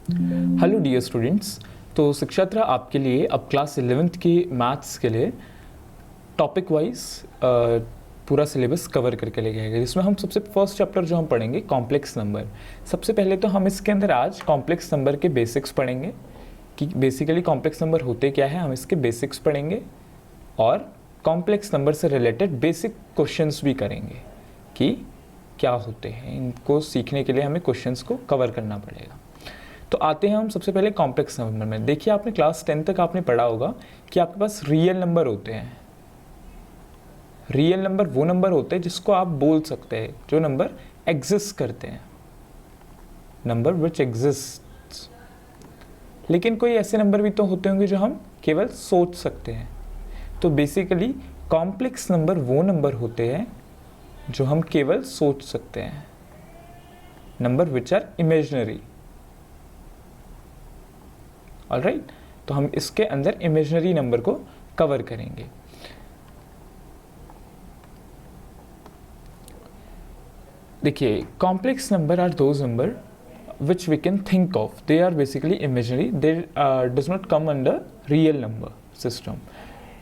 Hello dear students. तो शिक्षात्र आपके लिए अब क्लास 11th की मैथ्स के लिए टॉपिक वाइज पूरा सिलेबस कवर करके लेके आएगा, जिसमें हम सबसे फर्स्ट चैप्टर जो हम पढ़ेंगे कॉम्प्लेक्स नंबर। सबसे पहले तो हम इसके अंदर आज कॉम्प्लेक्स नंबर के बेसिक्स पढ़ेंगे कि बेसिकली कॉम्प्लेक्स नंबर होते क्या है, हम इसके बेसिक्स पढ़ेंगे और कॉम्प्लेक्स नंबर से रिलेटेड बेसिक क्वेश्चंस भी करेंगे कि क्या होते हैं। इनको सीखने के लिए हमें क्वेश्चंस को कवर करना पड़ेगा। तो आते हैं हम सबसे पहले कॉम्प्लेक्स नंबर में। देखिए, आपने क्लास 10 तक आपने पढ़ा होगा कि आपके पास रियल नंबर होते हैं। रियल नंबर वो नंबर होते हैं जिसको आप बोल सकते हैं, जो नंबर एग्जिस्ट करते हैं, नंबर विच एग्जिस्ट। लेकिन कोई ऐसे नंबर भी तो होते होंगे जो हम केवल सोच सकते हैं। तो बेसिकली कॉम्प्लेक्स नंबर वो नंबर होते हैं जो हम केवल सोच सकते हैं, number which are imaginary. Alright, तो हम इसके अंदर इमेजिनरी नंबर को कवर करेंगे। देखिए, complex number are those number which we can think of, they are basically imaginary, they does not come under real number system.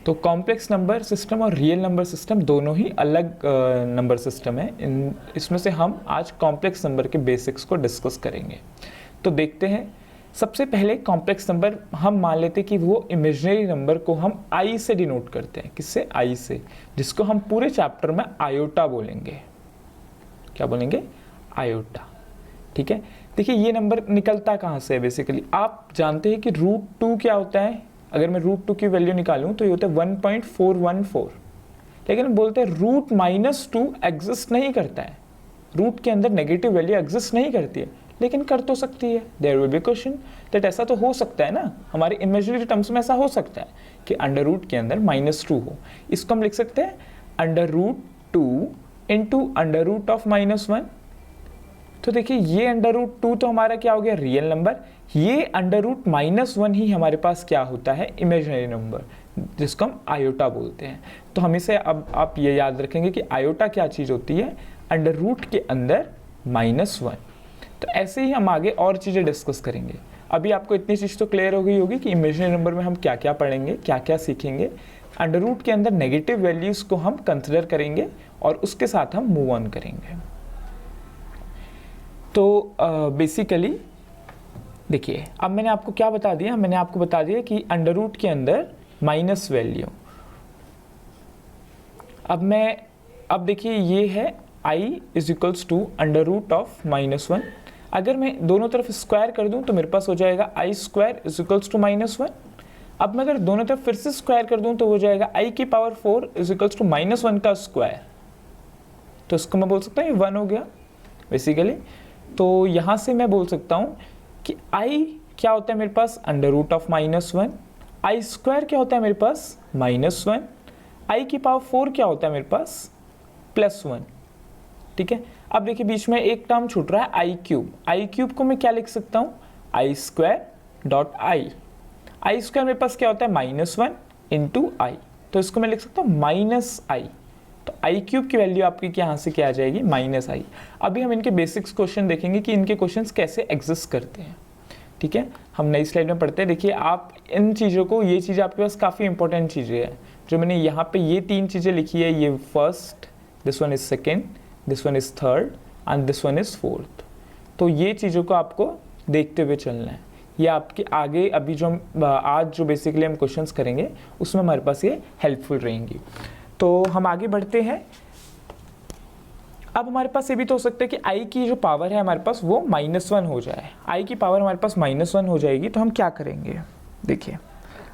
तो कॉम्प्लेक्स नंबर सिस्टम और real number system दोनों ही अलग number system है। इसमें से हम आज कॉम्प्लेक्स नंबर के बेसिक्स को डिस्कस करेंगे। तो देखते हैं, सबसे पहले कॉम्प्लेक्स नंबर हम मान लेते हैं कि वो इमेजिनरी नंबर को हम आई से डिनोट करते हैं। किससे? आई से, जिसको हम पूरे चैप्टर में आयोटा बोलेंगे। क्या बोलेंगे? आयोटा। ठीक है। देखिए, ये नंबर निकलता कहाँ से है? बेसिकली आप जानते हैं कि √2 क्या होता है। अगर मैं √2 की वैल्यू निकालूं तो ये होता है 1.414। लेकिन बोलते हैं √-2 एग्जिस्ट नहीं करता है। रूट के अंदर नेगेटिव वैल्यू एग्जिस्ट नहीं करती है, लेकिन कर तो सकती है। There will be question that ऐसा तो हो सकता है ना, हमारे इमेजिनरी टर्म्स में ऐसा हो सकता है कि अंडर रूट के अंदर -2 हो। इसको हम लिख सकते हैं √2 इंटू अंडर रूट ऑफ -1। तो देखिए, ये √2 तो हमारा क्या हो गया? Real number. ये अंडर रूट -1 ही हमारे पास क्या होता है? इमेजिनरी नंबर, जिसको हम आयोटा बोलते हैं। तो हमेशा अब आप ये याद रखेंगे कि आयोटा क्या चीज़ होती है? अंडर रूट के अंदर -1। तो ऐसे ही हम आगे और चीज़ें डिस्कस करेंगे। अभी आपको इतनी चीज़ तो क्लियर हो गई होगी कि इमेजिनरी नंबर में हम क्या क्या पढ़ेंगे, क्या क्या सीखेंगे। अंडर रूट के अंदर नेगेटिव वैल्यूज़ को हम कंसिडर करेंगे और उसके साथ हम मूव ऑन करेंगे। तो बेसिकली देखिए, अब मैंने आपको क्या बता दिया? मैंने आपको बता दिया कि अंडर रूट के अंदर माइनस वैल्यू। अब देखिए, ये है i = अंडर रूट ऑफ -1। अगर मैं दोनों तरफ स्क्वायर कर दूं तो मेरे पास हो जाएगा i² = -1। अब मैं अगर दोनों तरफ फिर से स्क्वायर कर दूं तो हो जाएगा i⁴ = -1 का स्क्वायर। तो इसको मैं बोल सकता हूँ ये 1 हो गया बेसिकली। तो यहाँ से मैं बोल सकता हूँ कि i क्या होता है मेरे पास? Under root of -1। i² क्या होता है मेरे पास? -1। i⁴ क्या होता है मेरे पास? +1। ठीक है। अब देखिए, बीच में एक टर्म छूट रहा है i³ को मैं क्या लिख सकता हूँ? i².i। i² मेरे पास क्या होता है? -1 इंटू i। तो इसको मैं लिख सकता हूँ -i। तो i³ की वैल्यू आपकी यहाँ से क्या आ जाएगी? -i। अभी हम इनके बेसिक्स क्वेश्चन देखेंगे कि इनके क्वेश्चंस कैसे एग्जिस्ट करते हैं। ठीक है, हम नई स्लाइड में पढ़ते हैं। देखिए, आप इन चीज़ों को, ये चीज़ आपके पास काफ़ी इंपॉर्टेंट चीज़ें हैं जो मैंने यहाँ पे ये 3 चीज़ें लिखी है। ये first, this one is second, this one is third and this one is fourth. तो ये चीज़ों को आपको देखते हुए चलना है। ये आपके आगे अभी जो हम आज जो बेसिकली हम क्वेश्चंस करेंगे उसमें हमारे पास ये हेल्पफुल रहेंगी। तो हम आगे बढ़ते हैं। अब हमारे पास ये भी तो हो सकता है कि i की जो पावर है हमारे पास वो -1 हो जाए। i की पावर हमारे पास -1 हो जाएगी तो हम क्या करेंगे? देखिए,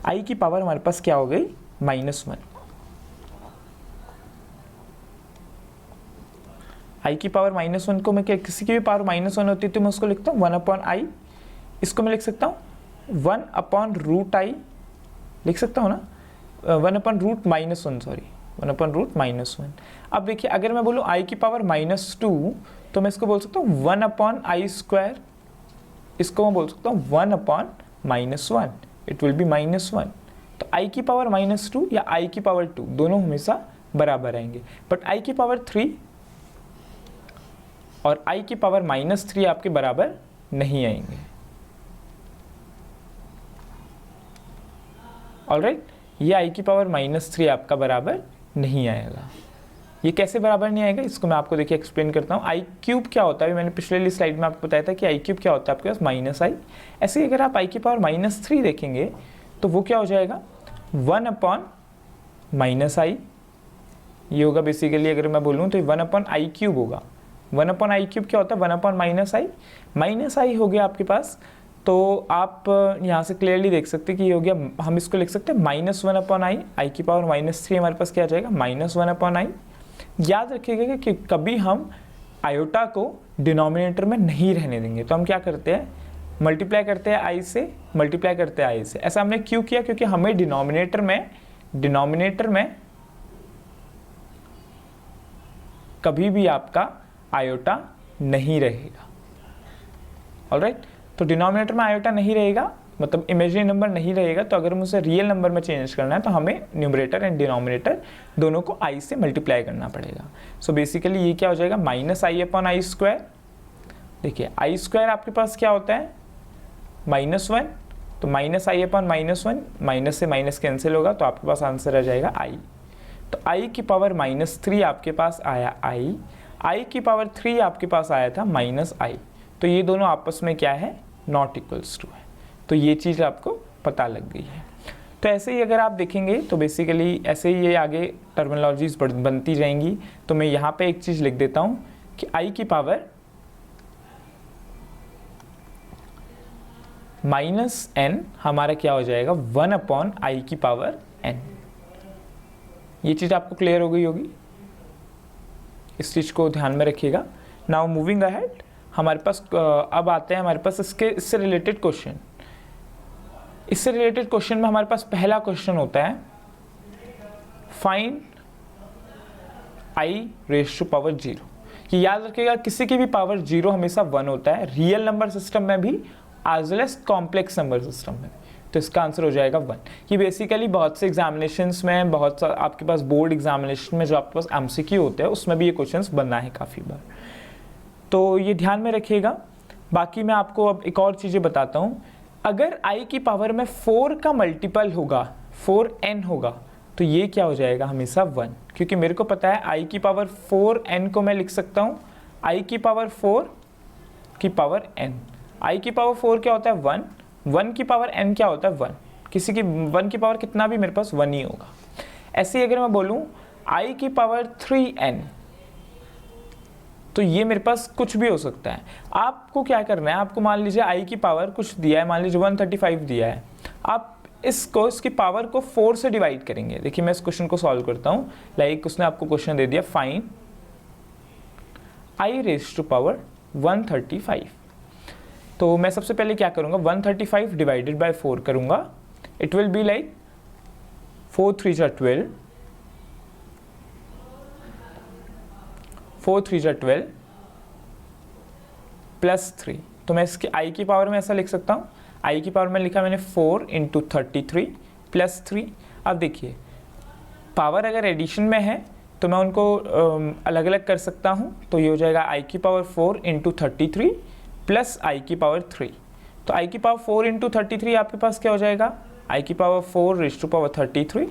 i की पावर हमारे पास क्या हो गई? -1। i की पावर -1 को मैं क्या, किसी की भी पावर -1 होती है तो मैं उसको लिखता हूँ 1/i। इसको मैं लिख सकता हूँ 1/√i, लिख सकता हूँ ना, 1/√-1। अब देखिए, अगर मैं बोलूँ i की पावर -2 तो मैं इसको बोल सकता हूँ 1/i²। इसको मैं बोल सकता हूँ 1/-1, इट विल बी -1। तो i की पावर -2 या i की पावर 2 दोनों हमेशा बराबर आएंगे। बट i की पावर 3 और i की पावर -3 आपके बराबर नहीं आएंगे। ऑलराइट, ये आई की पावर -3 आपका बराबर नहीं आएगा। ये कैसे बराबर नहीं आएगा, इसको मैं आपको देखिए एक्सप्लेन करता हूँ। आई क्यूब क्या होता है, मैंने पिछले स्लाइड में आपको बताया था कि आई क्यूब क्या होता है आपके पास -i। ऐसे ही अगर आप आई की पावर -3 देखेंगे तो वो क्या हो जाएगा 1/-i, ये होगा बेसिकली। अगर मैं बोलूँ तो 1/i क्यूब होगा। 1/i क्यूब क्या होता है 1/-i, -i हो गया आपके पास। तो आप यहाँ से क्लियरली देख सकते हैं कि ये हो गया, हम इसको लिख सकते हैं -1/i, आई की पावर -3 हमारे पास क्या आ जाएगा -1/i। याद रखिएगा कि कभी हम आयोटा को डिनोमिनेटर में नहीं रहने देंगे, तो हम क्या करते हैं मल्टीप्लाई करते हैं आई से, मल्टीप्लाई करते हैं आई से। ऐसा हमने क्यों किया, क्योंकि हमें डिनोमिनेटर में कभी भी आपका आयोटा नहीं रहेगा। ऑलराइट, तो डिनोमिनेटर में आयोटा नहीं रहेगा मतलब इमेजिनरी नंबर नहीं रहेगा। तो अगर मुझे रियल नंबर में चेंज करना है तो हमें न्यूमरेटर एंड डिनोमिनेटर दोनों को i से मल्टीप्लाई करना पड़ेगा। सो बेसिकली ये क्या हो जाएगा -i/i²। देखिए i² आपके पास क्या होता है -1, तो -i/-1, माइनस से माइनस कैंसिल होगा तो आपके पास आंसर आ जाएगा i। तो i की पावर -3 आपके पास आया i की पावर 3 आपके पास आया था -i। तो ये दोनों आपस में क्या है नॉट इक्वल्स टू है। तो ये चीज़ आपको पता लग गई है। तो ऐसे ही अगर आप देखेंगे तो बेसिकली ऐसे ही ये आगे टर्मिनोलॉजीज बनती जाएंगी। तो मैं यहाँ पे एक चीज़ लिख देता हूँ कि i की पावर -n हमारा क्या हो जाएगा 1/i की पावर n। ये चीज़ आपको क्लियर हो गई होगी, इस चीज़ को ध्यान में रखिएगा। नाउ मूविंग अहेड, हमारे पास अब आते हैं हमारे पास इससे रिलेटेड क्वेश्चन। इससे रिलेटेड क्वेश्चन में हमारे पास पहला क्वेश्चन होता है फाइंड i⁻0। कि याद रखिएगा किसी की भी पावर 0 हमेशा 1 होता है, रियल नंबर सिस्टम में भी as well as complex number system में। तो इसका आंसर हो जाएगा 1। ये बेसिकली बहुत से एग्जामिनेशंस में, बहुत सा आपके पास बोर्ड एग्जामिनेशन में जो आपके पास MCQ होते हैं उसमें भी ये क्वेश्चंस बना है काफ़ी बार, तो ये ध्यान में रखिएगा। बाकी मैं आपको अब एक और चीज़ें बताता हूँ। अगर i की पावर में 4 का मल्टीपल होगा 4n होगा तो ये क्या हो जाएगा हमेशा 1, क्योंकि मेरे को पता है i की पावर 4n को मैं लिख सकता हूँ i की पावर 4 की पावर n। i की पावर 4 क्या होता है 1, 1 की पावर n क्या होता है 1, किसी की 1 की पावर कितना भी मेरे पास 1 ही होगा। ऐसे ही अगर मैं बोलूँ i की पावर 3n तो ये मेरे पास कुछ भी हो सकता है। आपको क्या करना है, आपको मान लीजिए i की पावर कुछ दिया है, मान लीजिए 135 दिया है, आप इसकी पावर को 4 से डिवाइड करेंगे। देखिए मैं इस क्वेश्चन को सॉल्व करता हूँ। लाइक उसने आपको क्वेश्चन दे दिया फाइंड i⁻⁴ 135। तो मैं सबसे पहले क्या करूँगा 135 डिवाइडेड बाय 4 करूँगा। इट विल बी लाइक 4 3 जा 12, 4 3 जा 12 प्लस 3। तो मैं इसके i की पावर में ऐसा लिख सकता हूँ, i की पावर में लिखा मैंने 4 × 33 प्लस 3। अब देखिए पावर अगर एडिशन में है तो मैं उनको अलग अलग कर सकता हूँ। तो ये हो जाएगा i की पावर 4 × 33 प्लस i की पावर 3। तो i की पावर 4 × 33 आपके पास क्या हो जाएगा i की पावर 4⁻33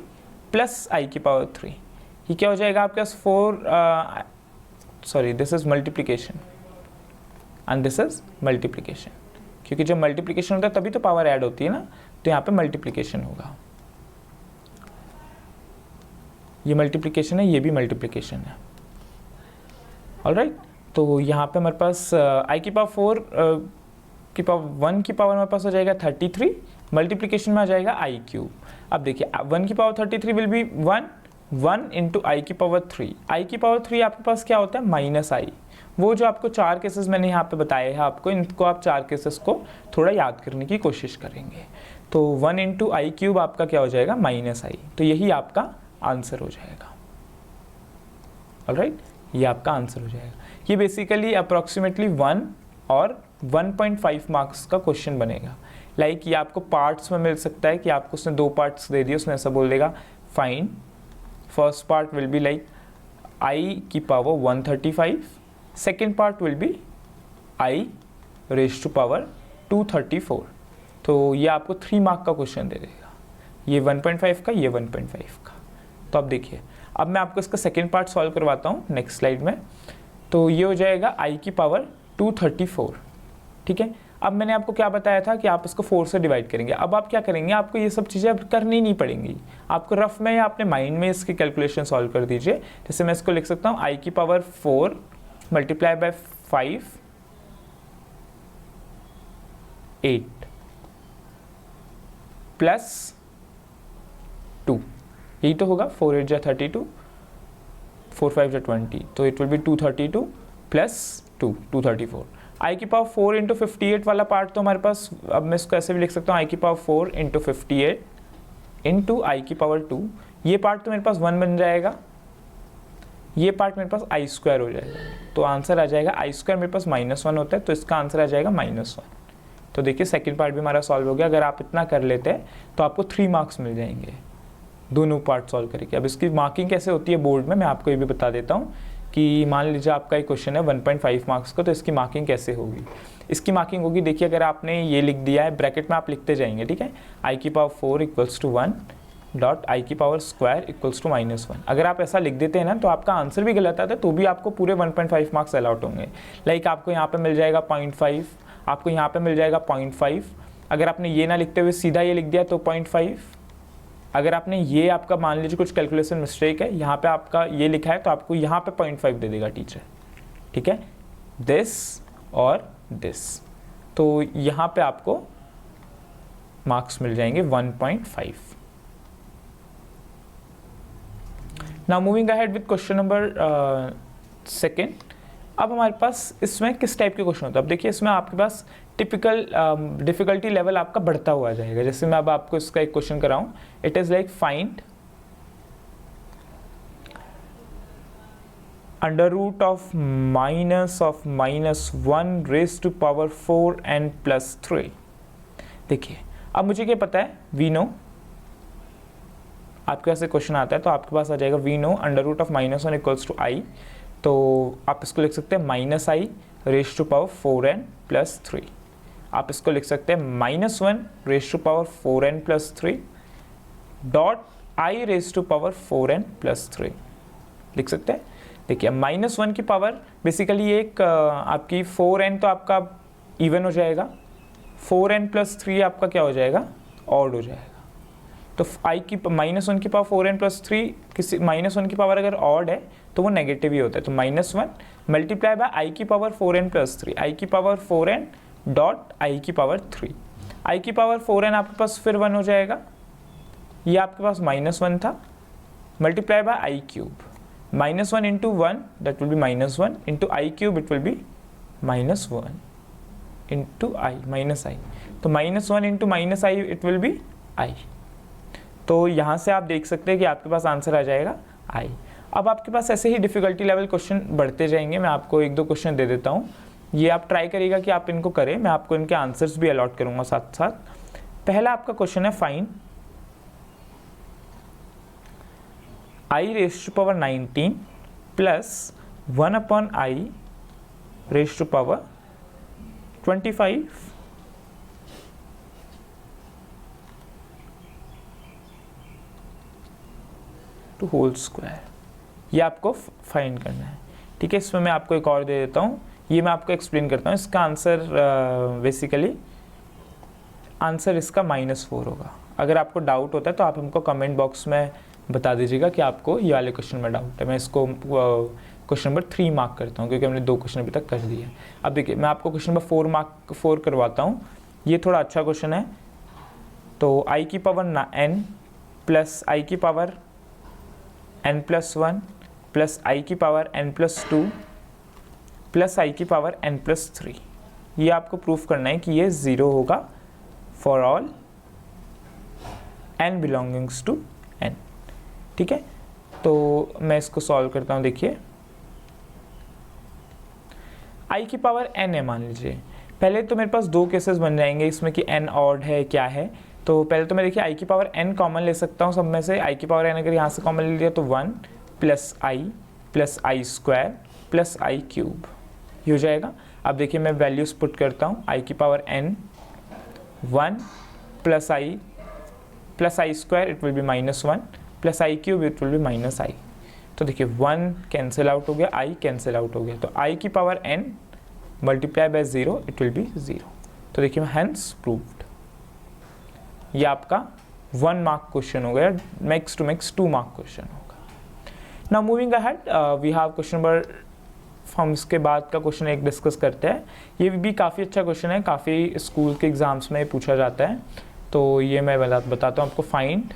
प्लस i की पावर 3। ये क्या हो जाएगा आपके पास 4 this is multiplication and this is multiplication, क्योंकि जब मल्टीप्लिकेशन होता है तभी तो पावर ऐड होती है ना, तो यहाँ पे मल्टीप्लिकेशन होगा। ये मल्टीप्लिकेशन है, ये भी मल्टीप्लिकेशन है। ऑलराइट, तो यहाँ पे हमारे पास i की पावर 4 की पावर 1 की पावर हमारे पास हो जाएगा 33, मल्टीप्लिकेशन में आ जाएगा i³। अब देखिए 1 की पावर 33 विल बी 1 × i की पावर 3। i की पावर 3 आपके पास क्या होता है -i। वो जो आपको 4 केसेस मैंने यहाँ पे बताए हैं आपको, इनको आप 4 केसेस को थोड़ा याद करने की कोशिश करेंगे। तो 1 × i³ आपका क्या हो जाएगा -i। तो यही आपका आंसर हो जाएगा। ऑलराइट, ये आपका आंसर हो जाएगा। ये बेसिकली अप्रॉक्सीमेटली 1 और 1.5 मार्क्स का क्वेश्चन बनेगा। लाइक ये आपको पार्ट्स में मिल सकता है कि आपको उसने 2 पार्ट्स दे दिए, उसने ऐसा बोल देगा find first part will be like i की power 135, second part will be i⁻²34। तो ये आपको 3 मार्क का क्वेश्चन दे देगा। ये 1.5 का, ये 1.5 का। तो अब देखिए, अब मैं आपको इसका सेकेंड पार्ट सॉल्व करवाता हूँ नेक्स्ट स्लाइड में। तो ये हो जाएगा i की पावर 234, ठीक है। अब मैंने आपको क्या बताया था कि आप इसको 4 से डिवाइड करेंगे। अब आप क्या करेंगे, आपको ये सब चीज़ें अब करनी नहीं पड़ेंगी, आपको रफ में या अपने माइंड में इसकी कैलकुलेशन सॉल्व कर दीजिए। जैसे मैं इसको लिख सकता हूँ i की पावर 4 मल्टीप्लाई बाय 5 8 प्लस 2, यही तो होगा, 4 8 जा 32, 4 5 जा 20, तो इट विल बी 232 प्लस 2 234। आई की पावर 4 इंटू 58 वाला पार्ट तो हमारे पास, अब मैं इसको ऐसे भी लिख सकता हूँ, आई की पावर 4 इंटू 58 इंटू आई की पावर 2, ये पार्ट तो मेरे पास 1 बन जाएगा, ये पार्ट मेरे पास आई स्क्वायर हो जाएगा। तो आंसर आ जाएगा, आई स्क्वायर मेरे पास -1 होता है, तो इसका आंसर आ जाएगा -1। तो देखिए सेकंड पार्ट भी हमारा सॉल्व हो गया। अगर आप इतना कर लेते हैं तो आपको 3 मार्क्स मिल जाएंगे दोनों पार्ट सॉल्व करके। अब इसकी मार्किंग कैसे होती है बोर्ड में, मैं आपको ये भी बता देता हूँ कि मान लीजिए आपका एक क्वेश्चन है 1.5 मार्क्स का, तो इसकी मार्किंग कैसे होगी। इसकी मार्किंग होगी, देखिए अगर आपने ये लिख दिया है, ब्रैकेट में आप लिखते जाएंगे, ठीक है, आई की power 4 equals to 1 dot i की पावर स्क्वायर इक्वल्स टू -1। अगर आप ऐसा लिख देते हैं ना, तो आपका आंसर भी गलत आता है, तो भी आपको पूरे 1.5 मार्क्स अलॉट होंगे। लाइक आपको यहाँ पे मिल जाएगा 0.5, आपको यहाँ पे मिल जाएगा 0.5। अगर आपने ये ना लिखते हुए सीधा ये लिख दिया तो 0.5। अगर आपने ये, आपका मान लीजिए कुछ कैलकुलेशन मिस्टेक है, यहाँ पे आपका ये लिखा है, तो आपको यहाँ पे 0.5 दे देगा टीचर, ठीक है, दिस और दिस। तो यहाँ पे आपको मार्क्स मिल जाएंगे 1.5। Now moving ahead with question number second. अब हमारे पास इसमें किस टाइप के क्वेश्चन होते हैं। अब देखिए इसमें आपके पास टिपिकल डिफिकल्टी लेवल आपका बढ़ता हुआ जाएगा। जैसे मैं अब आपको इसका एक क्वेश्चन कराऊं, it is like find under root of -1 raise to power 4n plus 3। देखिए अब मुझे क्या पता है, वी नो, आपके पास एक क्वेश्चन आता है तो आपके पास आ जाएगा we know under root of -1 equals to i. तो आप इसको लिख सकते हैं -i raise to power 4n plus 3। आप इसको लिख सकते हैं -1 raise to power 4n plus 3 dot i raise to power 4n plus 3 लिख सकते हैं। देखिए -1 की पावर बेसिकली एक आपकी 4n तो आपका इवन हो जाएगा, 4n प्लस 3 आपका क्या हो जाएगा, ऑड हो जाएगा। तो i की -1 की पावर 4n प्लस 3, किसी -1 की पावर अगर ऑड है तो वो नेगेटिव ही होता है। तो -1 मल्टीप्लाई बाय i की पावर 4n प्लस 3, i की पावर 4n डॉट i की पावर 3। i की पावर 4n आपके पास फिर 1 हो जाएगा, ये आपके पास -1 था, multiply by i cube, -1 into 1 that will be -1 into i cube it will be -1 into i minus i। तो -1 into -i it will be i। तो यहाँ से आप देख सकते हैं कि आपके पास आंसर आ जाएगा i। अब आपके पास ऐसे ही डिफ़िकल्टी लेवल क्वेश्चन बढ़ते जाएंगे। मैं आपको 1-2 क्वेश्चन दे देता हूँ, ये आप ट्राई करिएगा कि आप इनको करें। मैं आपको इनके आंसर्स भी अलॉट करूँगा साथ साथ। पहला आपका क्वेश्चन है find i raise to power 19 plus 1 upon i raise to power 25 to whole square. ये आपको फाइंड करना है, ठीक है। इसमें मैं आपको एक और दे देता हूँ, ये मैं आपको एक्सप्लेन करता हूँ। इसका आंसर बेसिकली आंसर इसका -4 होगा। अगर आपको डाउट होता है तो आप हमको कमेंट बॉक्स में बता दीजिएगा कि आपको ये वाले क्वेश्चन में डाउट है। मैं इसको क्वेश्चन नंबर 3 मार्क करता हूँ क्योंकि हमने 2 क्वेश्चन अभी तक कर दिए हैं। अब देखिए मैं आपको क्वेश्चन नंबर 4 करवाता हूँ। ये थोड़ा अच्छा क्वेश्चन है। तो i की पावर n प्लस i की power n plus 1 plus i की power n plus 2 plus i की पावर n प्लस 3, ये आपको प्रूफ करना है कि ये 0 होगा for all n belongings to n, ठीक है। तो मैं इसको सॉल्व करता हूँ। देखिए i की पावर n है, मान लीजिए। पहले तो मेरे पास 2 केसेस बन जाएंगे इसमें कि n ऑड है क्या है। तो पहले तो मैं देखिए i की पावर n कॉमन ले सकता हूँ सब में से। i की पावर n अगर यहाँ से कॉमन ले लिया तो 1 plus i square plus i cube, ये हो जाएगा। अब देखिए मैं वैल्यूज पुट करता हूँ। i की power n 1 plus i plus i square it will be -1 plus i cube it will be minus i. तो देखिए 1 कैंसिल आउट हो गया, आई कैंसिल आउट हो गया, तो आई की power n multiply by 0 it will B 0। तो देखिए हैंस प्रूव्ड। ये आपका 1 मार्क क्वेश्चन हो गया, max to max 2 mark question होगा। Now moving ahead we have question number, हम इसके बाद का क्वेश्चन एक डिस्कस करते हैं। ये भी काफ़ी अच्छा क्वेश्चन है, काफ़ी स्कूल के एग्जाम्स में पूछा जाता है, तो ये मैं बताता हूँ आपको। फाइंड,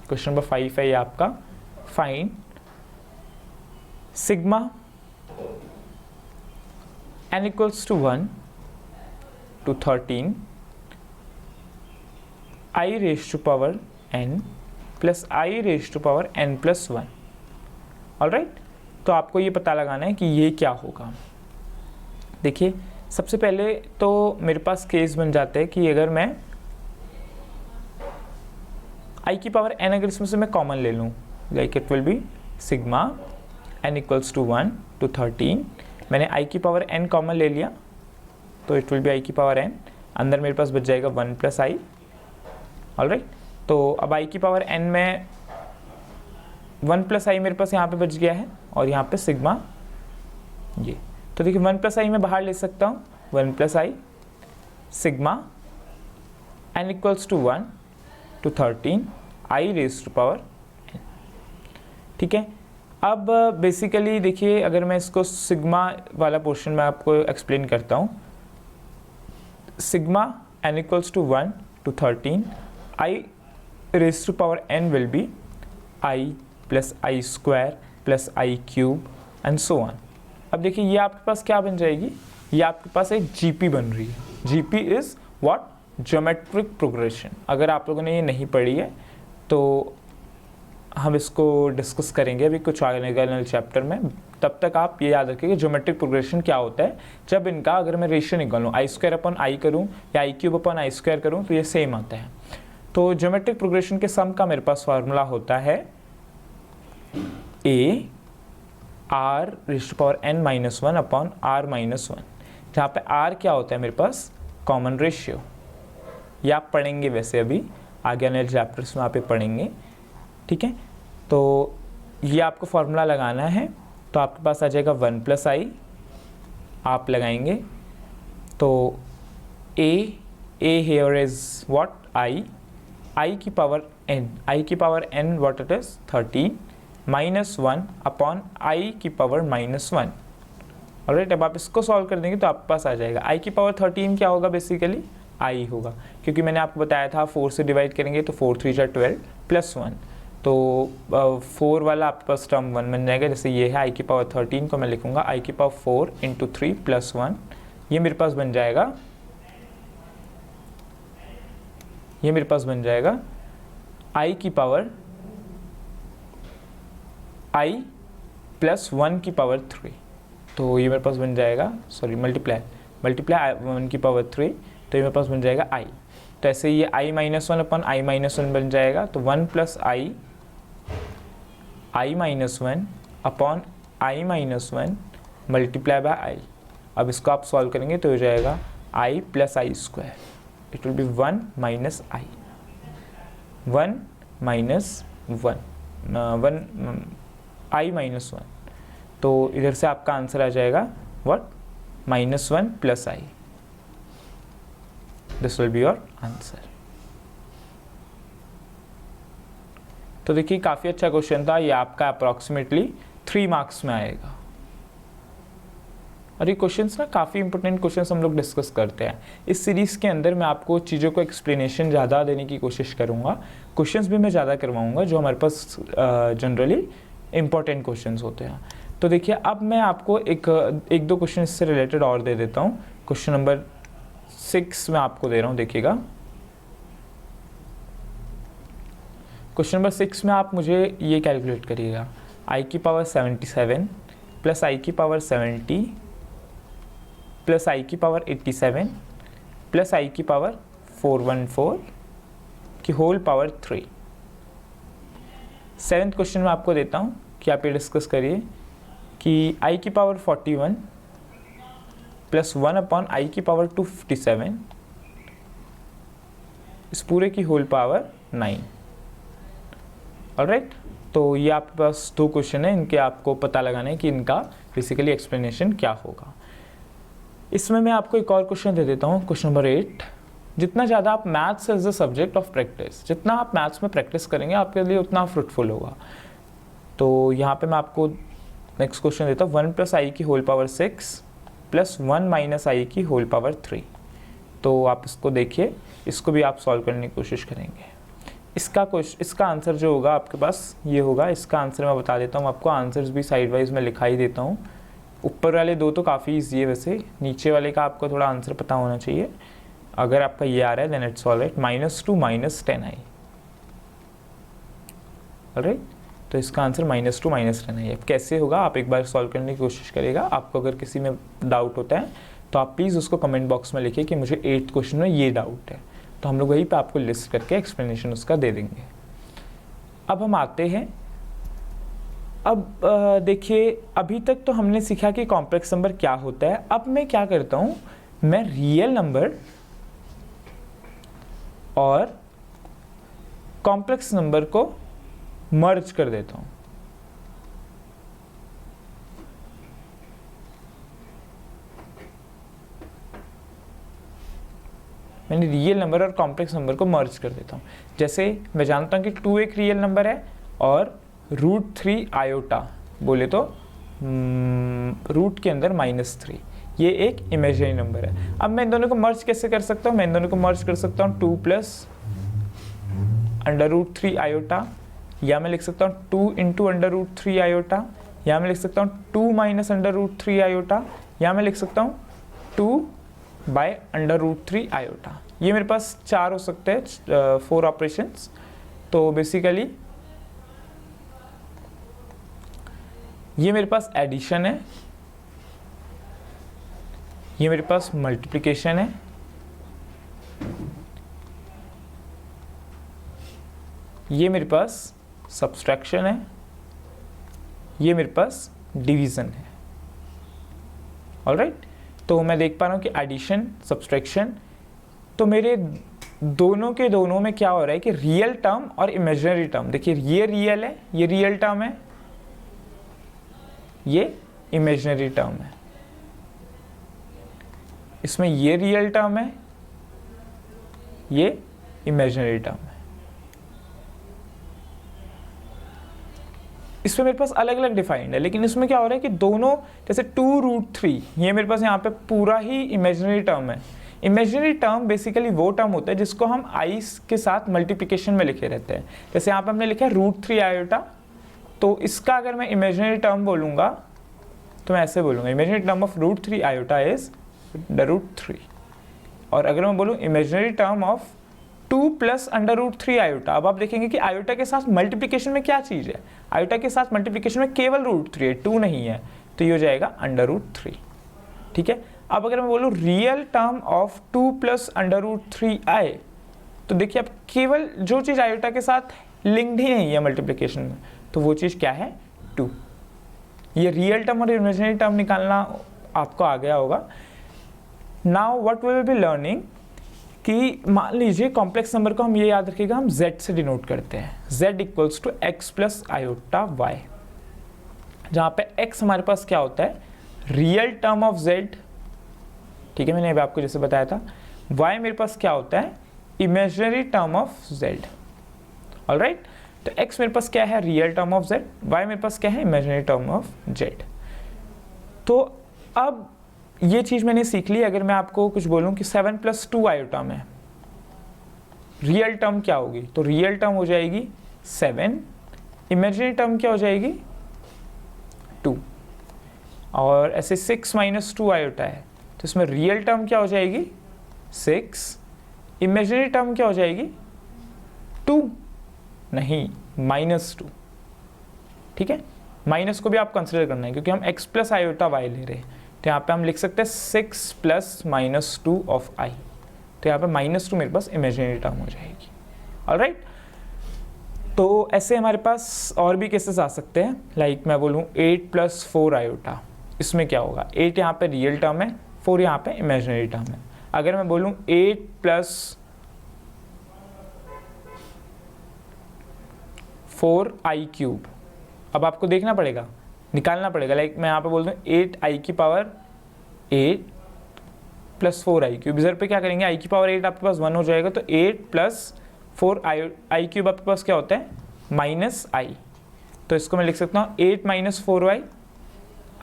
क्वेश्चन नंबर 5 है ये आपका, find sigma n equals to 1 to 13 i raised to power n plus i raised to power n plus 1। Alright, तो आपको ये पता लगाना है कि ये क्या होगा। देखिए सबसे पहले तो मेरे पास केस बन जाता है कि अगर मैं i की पावर n अगर इसमें से मैं कॉमन ले लूँ, like it will be sigma n equals to 1 to 13, मैंने i की पावर n कॉमन ले लिया तो इट विल बी i की पावर n, अंदर मेरे पास बच जाएगा 1 प्लस i। ऑलराइट, तो अब i की पावर n में 1 प्लस आई मेरे पास यहाँ पे बच गया है और यहाँ पे सिग्मा ये, तो देखिए 1 प्लस आई मैं बाहर ले सकता हूँ, 1 plus i sigma n equals to 1 to 13 i raise to power n। ठीक है, अब बेसिकली देखिए अगर मैं इसको सिग्मा वाला पोर्शन में आपको एक्सप्लेन करता हूँ, sigma n equals to 1 to 13 i raise to power n will be i plus i square plus i cube and so on. अब देखिए ये आपके पास क्या बन जाएगी, ये आपके पास एक जीपी बन रही है। GP is what, geometric progression. अगर आप लोगों ने ये नहीं पढ़ी है तो हम इसको डिस्कस करेंगे अभी कुछ आगे चैप्टर में, तब तक आप ये याद रखिए कि ज्योमेट्रिक प्रोग्रेशन क्या होता है। जब इनका अगर मैं रेशियो निकालूँ, आई स्क्वायर अपॉन आई करूँ या आई क्यूब अपॉन आई स्क्वायर करूँ तो ये सेम आता है। तो ज्योमेट्रिक प्रोग्रेशन के सम का मेरे पास फार्मूला होता है a r raise to power n minus 1 upon आर माइनस 1, जहाँ पे r क्या होता है मेरे पास, कॉमन रेशियो। ये आप पढ़ेंगे वैसे अभी आगे आने चैप्टर्स में आप ये पढ़ेंगे। ठीक है, तो ये आपको फार्मूला लगाना है, तो आपके पास आ जाएगा 1 प्लस आई, आप लगाएंगे तो a here is what i की power n what it is 13 minus 1 upon I की पावर -1। ऑलराइट, अब आप इसको सॉल्व कर देंगे तो आपके पास आ जाएगा आई की पावर 13 क्या होगा, बेसिकली आई होगा, क्योंकि मैंने आपको बताया था 4 से डिवाइड करेंगे तो 4 3 12 प्लस 1, तो 4 वाला आपके पास टर्म 1 बन जाएगा। जैसे ये है आई की पावर 13 को मैं लिखूंगा आई की पावर 4 इंटू 3 प्लस 1, ये मेरे पास बन जाएगा, ये मेरे पास बन जाएगा आई की पावर i प्लस 1 की पावर 3, तो ये मेरे पास बन जाएगा, सॉरी मल्टीप्लाई 1 की पावर 3, तो ये मेरे पासे बन जाएगा i। तो ऐसे ये i minus 1 upon i minus 1 बन जाएगा, तो 1 plus i minus 1 upon i minus 1 multiply by i। अब इसको आप सॉल्व करेंगे तो हो जाएगा i plus i square, it will be 1 minus i, 1 minus 1 i minus 1, तो इधर से आपका आंसर आ जाएगा what, -1 plus i। This will be your answer. तो देखिए काफ़ी अच्छा क्वेश्चन था, ये आपका अप्रॉक्सीमेटली 3 मार्क्स में आएगा। और ये क्वेश्चंस ना काफ़ी इंपॉर्टेंट क्वेश्चंस हम लोग डिस्कस करते हैं। इस सीरीज़ के अंदर मैं आपको चीज़ों को एक्सप्लेनेशन ज़्यादा देने की कोशिश करूँगा, क्वेश्चंस भी मैं ज़्यादा करवाऊँगा जो हमारे पास जनरली इंपॉर्टेंट क्वेश्चंस होते हैं। तो देखिए अब मैं आपको एक दो क्वेश्चन इससे रिलेटेड और दे देता हूँ। क्वेश्चन नंबर 6 मैं आपको दे रहा हूँ, देखिएगा। क्वेश्चन नंबर 6 में आप मुझे ये कैलकुलेट करिएगा, आई की पावर 77 प्लस आई की पावर 70 प्लस आई की पावर 87 प्लस आई की पावर 414 की होल पावर 3। 7th क्वेश्चन में आपको देता हूँ कि आप ये डिस्कस करिए कि आई की पावर 41 प्लस 1 अपॉन आई की पावर 257 इस पूरे की होल पावर 9। ऑलराइट, तो ये आपके पास 2 क्वेश्चन है, इनके आपको पता लगाना है कि इनका बेसिकली एक्सप्लेनेशन क्या होगा। इसमें मैं आपको एक और क्वेश्चन दे देता हूँ, क्वेश्चन नंबर 8। जितना ज़्यादा आप maths as a subject of practice, जितना आप मैथ्स में प्रैक्टिस करेंगे आपके लिए उतना फ्रूटफुल होगा। तो यहाँ पे मैं आपको नेक्स्ट क्वेश्चन देता हूँ, 1 + i की होल पावर 6 + 1 - i की होल पावर 3। तो आप इसको देखिए, इसको भी आप सॉल्व करने की कोशिश करेंगे। इसका आंसर जो होगा आपके पास ये होगा। इसका आंसर मैं बता देता हूँ आपको, आंसर्स भी साइड वाइज में लिखा ही देता हूँ। ऊपर वाले 2 तो काफ़ी ईजी है, वैसे नीचे वाले का आपको थोड़ा आंसर पता होना चाहिए। अगर आपका ये आ रहा है then it's alright, -2 - 10i। Alright, तो इसका आंसर -2 - 10i। अब कैसे होगा आप एक बार सॉल्व करने की कोशिश करिएगा। आपको अगर किसी में डाउट होता है तो आप प्लीज़ उसको कमेंट बॉक्स में लिखिए कि मुझे 8th क्वेश्चन में ये डाउट है, तो हम लोग वहीं पे आपको लिस्ट करके एक्सप्लेनेशन उसका दे देंगे। अब हम आते हैं, अब देखिए अभी तक तो हमने सीखा कि कॉम्प्लेक्स नंबर क्या होता है। अब मैं क्या करता हूँ, मैं रियल नंबर और कॉम्प्लेक्स नंबर को मर्ज कर देता हूँ। मैंने रियल नंबर और कॉम्प्लेक्स नंबर को मर्ज कर देता हूँ। जैसे मैं जानता हूँ कि 2 एक रियल नंबर है और √3 आयोटा बोले तो रूट के अंदर -3 ये एक इमेजिनरी नंबर है। अब मैं इन दोनों को मर्ज कैसे कर सकता हूँ, मैं इन दोनों को मर्ज कर सकता हूँ 2 + √3 आयोटा, या मैं लिख सकता हूँ 2 × √3 आयोटा, या मैं लिख सकता हूँ 2 - √3 आयोटा, या मैं लिख सकता हूँ 2 / √3 आयोटा। ये मेरे पास 4 हो सकते हैं, 4 ऑपरेशंस। तो बेसिकली ये मेरे पास एडिशन है, ये मेरे पास मल्टीप्लिकेशन है, ये मेरे पास सब्सट्रैक्शन है, ये मेरे पास डिवीज़न है। ऑलराइट, तो मैं देख पा रहा हूँ कि एडिशन, सब्सट्रैक्शन, तो मेरे दोनों के दोनों में क्या हो रहा है कि रियल टर्म और इमेजिनरी टर्म। देखिए ये रियल है, ये रियल टर्म है, ये इमेजिनरी टर्म है। इसमें ये रियल टर्म है, ये इमेजिनरी टर्म है। इसमें मेरे पास अलग अलग डिफाइंड है, लेकिन इसमें क्या हो रहा है कि दोनों, जैसे 2√3 ये मेरे पास यहाँ पे पूरा ही इमेजिनरी टर्म है। इमेजिनरी टर्म बेसिकली वो टर्म होता है जिसको हम i के साथ मल्टीप्लिकेशन में लिखे रहते हैं। जैसे यहाँ पे हमने लिखा है √3 आयोटा, तो इसका अगर मैं इमेजिनरी टर्म बोलूँगा तो मैं ऐसे बोलूँगा, imaginary term of √3 iota is √3। और अगर मैं बोलूँ इमेजिनरी टर्म ऑफ 2 + √3 आयोटा, अब आप देखेंगे कि आयोटा के साथ मल्टीप्लिकेशन में क्या चीज़ है, आयोटा के साथ मल्टीप्लिकेशन में केवल √3 है, 2 नहीं है, तो ये हो जाएगा √3। ठीक है, अब अगर मैं बोलूँ रियल टर्म ऑफ 2 + √3i, तो देखिए अब केवल जो चीज़ आयोटा के साथ लिंक्ड ही नहीं है मल्टीप्लिकेशन में, तो वो चीज़ क्या है, 2। ये रियल टर्म और इमेजिनरी टर्म निकालना आपको आ गया होगा। Now what we will be learning कि मान लीजिए कॉम्प्लेक्स नंबर को हम ये याद रखिएगा, हम z से डिनोट करते हैं, z = x + आयोटा y, जहाँ पे x हमारे पास क्या होता है, रियल टर्म ऑफ z। ठीक है, मैंने अभी आपको जैसे बताया था। y मेरे पास क्या होता है, imaginary term of z। Alright, तो x मेरे पास क्या है, real term of z, y मेरे पास क्या है, इमेजिनरी टर्म ऑफ z। तो अब ये चीज़ मैंने सीख ली। अगर मैं आपको कुछ बोलूँ कि 7 + 2 आयोटा में रियल टर्म क्या होगी, तो रियल टर्म हो जाएगी 7, इमेजिनरी टर्म क्या हो जाएगी 2। और ऐसे 6 - 2 आयोटा है, तो इसमें रियल टर्म क्या हो जाएगी 6, इमेजिनरी टर्म क्या हो जाएगी 2 नहीं, -2। ठीक है, माइनस को भी आप कंसिडर करना है क्योंकि हम x + आयोटा y ले रहे हैं, तो यहाँ पे हम लिख सकते हैं 6 + -2 ऑफ i, तो यहाँ पे -2 मेरे पास इमेजिनरी टर्म हो जाएगी। ऑलराइट, तो ऐसे हमारे पास और भी केसेस आ सकते हैं। लाइक मैं बोलूँ 8 + 4 आयोटा, इसमें क्या होगा, 8 यहाँ पे रियल टर्म है, 4 यहाँ पे इमेजिनरी टर्म है। अगर मैं बोलूँ 8 + 4i क्यूब। अब आपको देखना पड़ेगा, निकालना पड़ेगा। लाइक मैं यहाँ पे बोल दूँ 8i की पावर 8 प्लस 4i क्यूब। इधर पे क्या करेंगे, i की पावर 8 आपके पास 1 हो जाएगा, तो 8 प्लस 4i क्यूब आपके पास क्या होता है, माइनस आई। तो इसको मैं लिख सकता हूँ 8 माइनस 4y।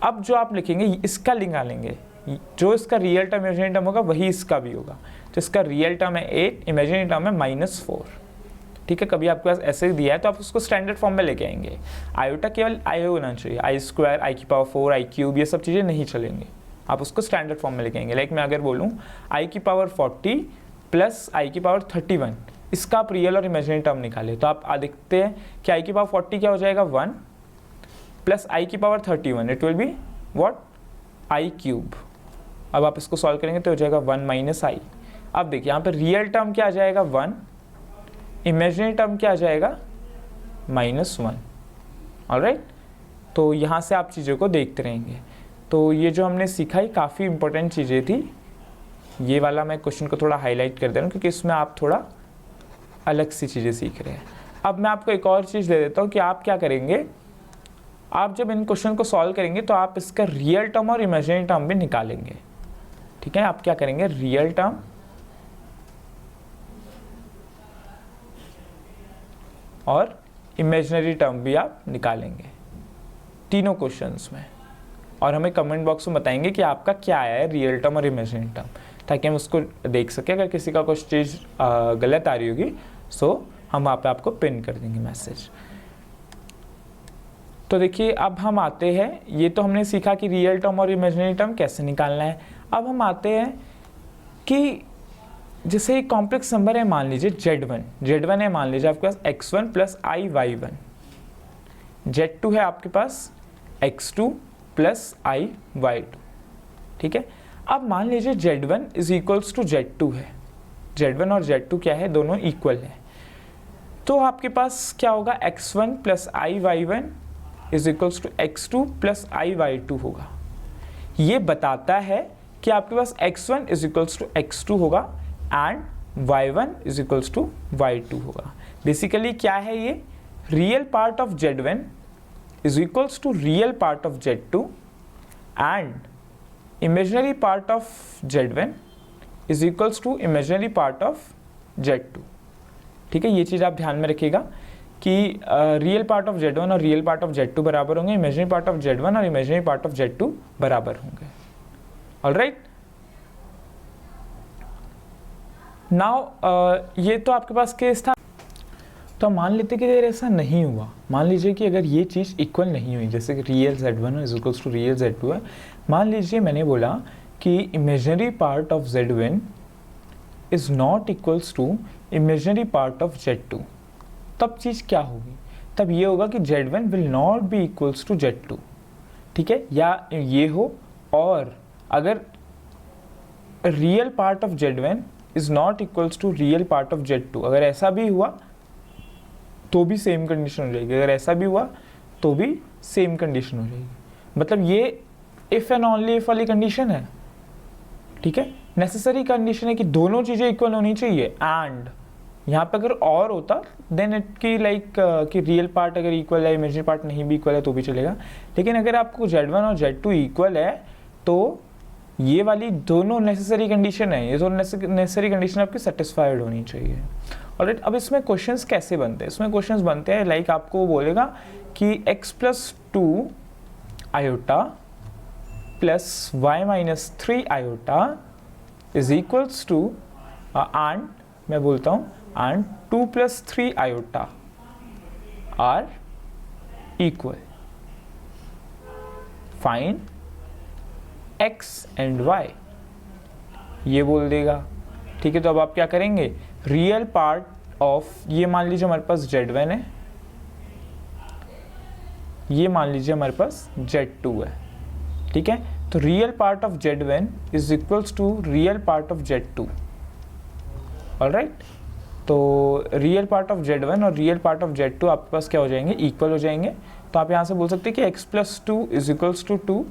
अब जो आप लिखेंगे इसका निकालेंगे, जो इसका रियल टर्म इमेजिनरी टर्म होगा वही इसका भी होगा। तो इसका रियल टर्म है 8, इमेजिनरी टर्म है -4। ठीक है, कभी आपके पास ऐसे दिया है तो आप उसको स्टैंडर्ड फॉर्म में लेके आएंगे। आयोटा केवल आई होना चाहिए, आई स्क्वायर, आई की पावर 4, आई क्यूब, ये सब चीज़ें नहीं चलेंगे, आप उसको स्टैंडर्ड फॉर्म में लेके आएंगे। लाइक मैं अगर बोलूँ आई की पावर 40 प्लस आई की पावर 31, इसका आप रियल और इमेजिनरी टर्म निकाले तो आप देखते हैं कि आई की पावर 40 क्या हो जाएगा 1 प्लस आई की power 31, it will be what, I cube. अब आप इसको सॉल्व करेंगे तो हो जाएगा 1 माइनस आई। अब देखिए यहाँ पर रियल टर्म क्या आ जाएगा 1, इमेजिनरी टर्म क्या आ जाएगा -1। ऑलराइट, तो यहाँ से आप चीज़ों को देखते रहेंगे। तो ये जो हमने सीखा है काफ़ी इंपॉर्टेंट चीज़ें थी। ये वाला मैं क्वेश्चन को थोड़ा हाईलाइट कर दे रहा हूँ क्योंकि इसमें आप थोड़ा अलग सी चीज़ें सीख रहे हैं। अब मैं आपको एक और चीज़ दे देता हूँ कि आप क्या करेंगे, आप जब इन क्वेश्चन को सॉल्व करेंगे तो आप इसका रियल टर्म और इमेजिनरी टर्म भी निकालेंगे। ठीक है, आप क्या करेंगे, रियल टर्म और इमेजिनरी टर्म भी आप निकालेंगे तीनों क्वेश्चंस में, और हमें कमेंट बॉक्स में बताएंगे कि आपका क्या आया है रियल टर्म और इमेजिनरी टर्म, ताकि हम उसको देख सकें। अगर किसी का कुछ चीज़ गलत आ रही होगी सो हम वहाँ पे आपको पिन कर देंगे मैसेज। तो देखिए अब हम आते हैं, ये तो हमने सीखा कि रियल टर्म और इमेजिनरी टर्म कैसे निकालना है। अब हम आते हैं कि जैसे एक कॉम्प्लेक्स नंबर है, मान लीजिए Z1 है, मान लीजिए आपके पास x1 plus i y1, Z2 है आपके पास x2 प्लस आई y2। ठीक है, अब मान लीजिए Z1 is equals to Z2 है, Z1 और Z2 क्या है, दोनों इक्वल है। तो आपके पास क्या होगा, x1 plus i y1 is equals to x2 plus i y2 होगा। ये बताता है कि आपके पास x1 is equals to x2 होगा and y1 is equals to y2 होगा। बेसिकली क्या है ये, real part of Z1 is equals to real part of Z2 and imaginary part of Z1 is equals to imaginary part of Z2। ठीक है, ये चीज़ आप ध्यान में रखिएगा कि रियल पार्ट ऑफ Z1 और रियल पार्ट ऑफ Z2 बराबर होंगे, इमेजिनरी पार्ट ऑफ Z1 और इमेजिनरी पार्ट ऑफ Z2 बराबर होंगे। ऑलराइट, नाउ ये तो आपके पास केस था। तो मान लेते कि अगर ऐसा नहीं हुआ, मान लीजिए कि अगर ये चीज़ इक्वल नहीं हुई, जैसे कि real Z1 is equals to real Z2 है, मान लीजिए मैंने बोला कि imaginary part of Z1 is not equals to imaginary part of Z2, तब चीज़ क्या होगी, तब ये होगा कि Z1 will not be equals to Z2। ठीक है, या ये हो, और अगर real part of Z1 is not equals to real part of Z2, अगर ऐसा भी हुआ तो भी सेम कंडीशन हो जाएगी, अगर ऐसा भी हुआ तो भी सेम कंडीशन हो जाएगी। मतलब ये इफ़ एंड ओनली इफ वाली कंडीशन है। ठीक है, नेसेसरी कंडीशन है कि दोनों चीज़ें इक्वल होनी चाहिए, एंड यहाँ पे अगर और होता देन इट की लाइक कि रियल पार्ट अगर इक्वल है, इमेजिनरी पार्ट नहीं भी इक्वल है तो भी चलेगा। लेकिन अगर आपको Z1 और Z2 इक्वल है तो ये वाली दोनों नेसेसरी कंडीशन है, ये दोनों नेसेसरी कंडीशन आपकी सेटिस्फाइड होनी चाहिए। ऑलराइट, अब इसमें क्वेश्चंस कैसे बनते हैं, इसमें क्वेश्चंस बनते हैं लाइक आपको बोलेगा कि x plus 2 iota plus y minus 3 iota is equals to and मैं बोलता हूँ and 2 plus 3 iota are equal, find x and y, ये बोल देगा। ठीक है, तो अब आप क्या करेंगे, रियल पार्ट ऑफ, ये मान लीजिए हमारे पास Z1 है, ये मान लीजिए हमारे पास Z2 है। ठीक है, तो real part of Z1 is equals to real part of Z2। Alright, तो रियल पार्ट ऑफ Z1 और रियल पार्ट ऑफ Z2 आपके पास क्या हो जाएंगे, इक्वल हो जाएंगे। तो आप यहाँ से बोल सकते हैं कि x plus 2 is equals to 2,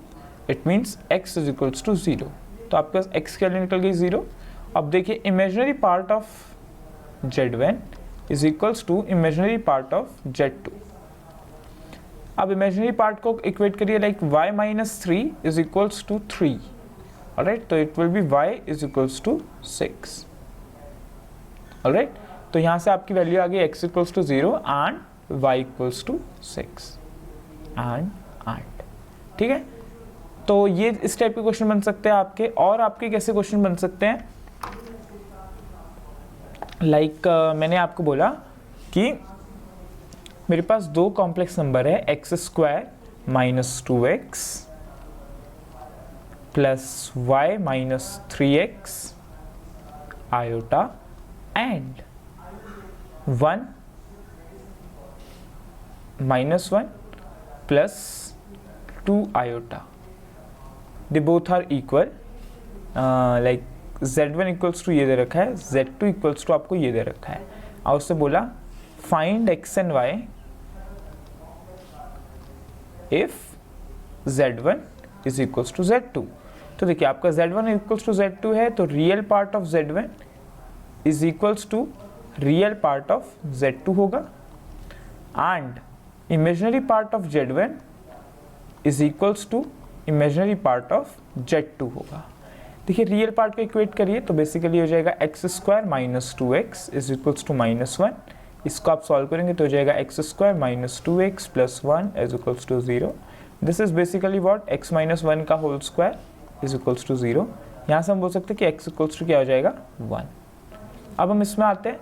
it means x is equals to 0। तो आपके पास x के लिए निकल गई 0। अब देखिए imaginary part of Z1 is equals to imaginary part of Z2। अब इमेजिनरी पार्ट को इक्वेट करिए like y minus 3 is equals to 3, alright, तो it will be y is equals to 6, alright. तो यहाँ से आपकी वैल्यू आ गई x equals to 0 and y equals to 6 and 8, ठीक है। तो ये इस टाइप के क्वेश्चन बन सकते हैं आपके। और आपके कैसे क्वेश्चन बन सकते हैं, लाइक मैंने आपको बोला कि मेरे पास दो कॉम्प्लेक्स नंबर है x square minus 2x plus y minus 3x iota and 1 minus 1 plus 2 iota. They both are equal. Like z1 equals to ये दे रखा है, z2 equals to आपको ये दे रखा है। और उससे बोला find x and y if z1 is equals to z2। तो देखिए आपका z1 equals to z2 है, तो real part of z1 is equals to real part of z2 होगा and imaginary part of z1 is equals to imaginary part of z2 होगा। देखिए real part को equate करिए तो बेसिकली हो जाएगा x square minus 2x is equals to -1। इसको आप सॉल्व करेंगे तो हो जाएगा x square minus 2x plus 1 is equals to 0। This is basically what x minus 1 का whole square is equals to 0। यहाँ से हम बोल सकते हैं कि x इक्वल्स टू क्या हो जाएगा 1। अब हम इसमें आते हैं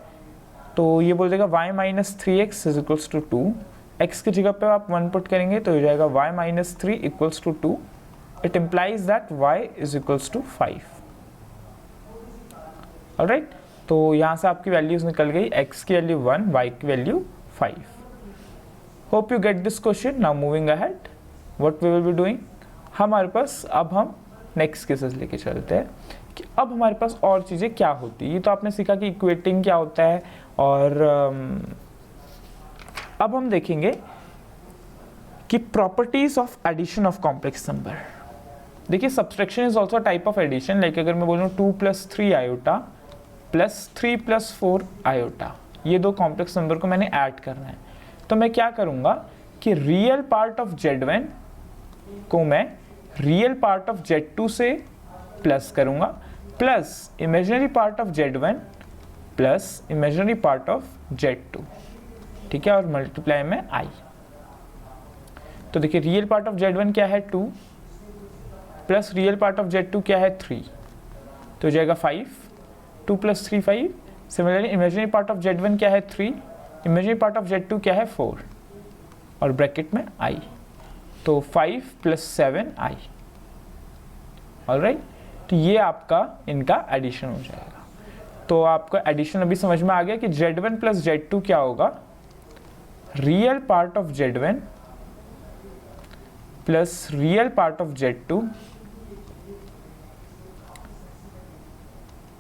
तो ये बोल देगा y minus 3x is equals to 2। x की जगह पे आप 1 पुट करेंगे तो हो जाएगा y minus 3 equals to 2। It implies that y is equals to 5, alright. तो यहाँ से आपकी वैल्यूज निकल गई, x की वैल्यू 1, y की value 5। Hope you get this question. Now moving ahead what we will be doing, हमारे पास अब हम नेक्स्ट केसेस लेके चलते हैं कि अब हमारे पास और चीज़ें क्या होती है। ये तो आपने सीखा कि इक्वेटिंग क्या होता है, और अब हम देखेंगे कि properties of addition of complex number. देखिए subtraction is also type of addition. Like अगर मैं बोलूँ 2 + 3 आयोटा प्लस 3 + 4 आयोटा, ये दो कॉम्प्लेक्स नंबर को मैंने ऐड करना है, तो मैं क्या करूँगा कि रियल पार्ट ऑफ z1 को मैं रियल पार्ट ऑफ z2 से प्लस करूँगा plus imaginary part of z1 plus imaginary part of z2, ठीक है, और मल्टीप्लाई में i। तो देखिए रियल पार्ट ऑफ z1 क्या है 2 plus real part of z2 क्या है 3, तो हो जाएगा 5, 2 + 3 5। Similarly imaginary part of z1 क्या है 3, इमेजिनरी पार्ट ऑफ z2 क्या है 4 और ब्रैकेट में i, तो 5 + 7 i, ऑलराइट। तो ये आपका इनका एडिशन हो जाएगा। तो आपका एडिशन अभी समझ में आ गया कि z1 + z2 क्या होगा, real part of z1 plus real part of z2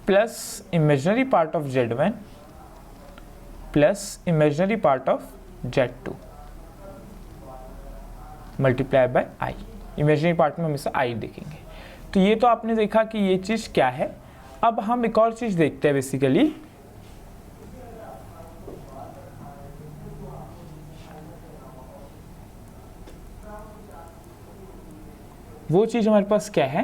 plus imaginary part of z1 plus imaginary part of z2 multiply by i। Imaginary part में हम इसे i देखेंगे। तो ये तो आपने देखा कि ये चीज़ क्या है। अब हम एक और चीज़ देखते हैं, बेसिकली वो चीज़ हमारे पास क्या है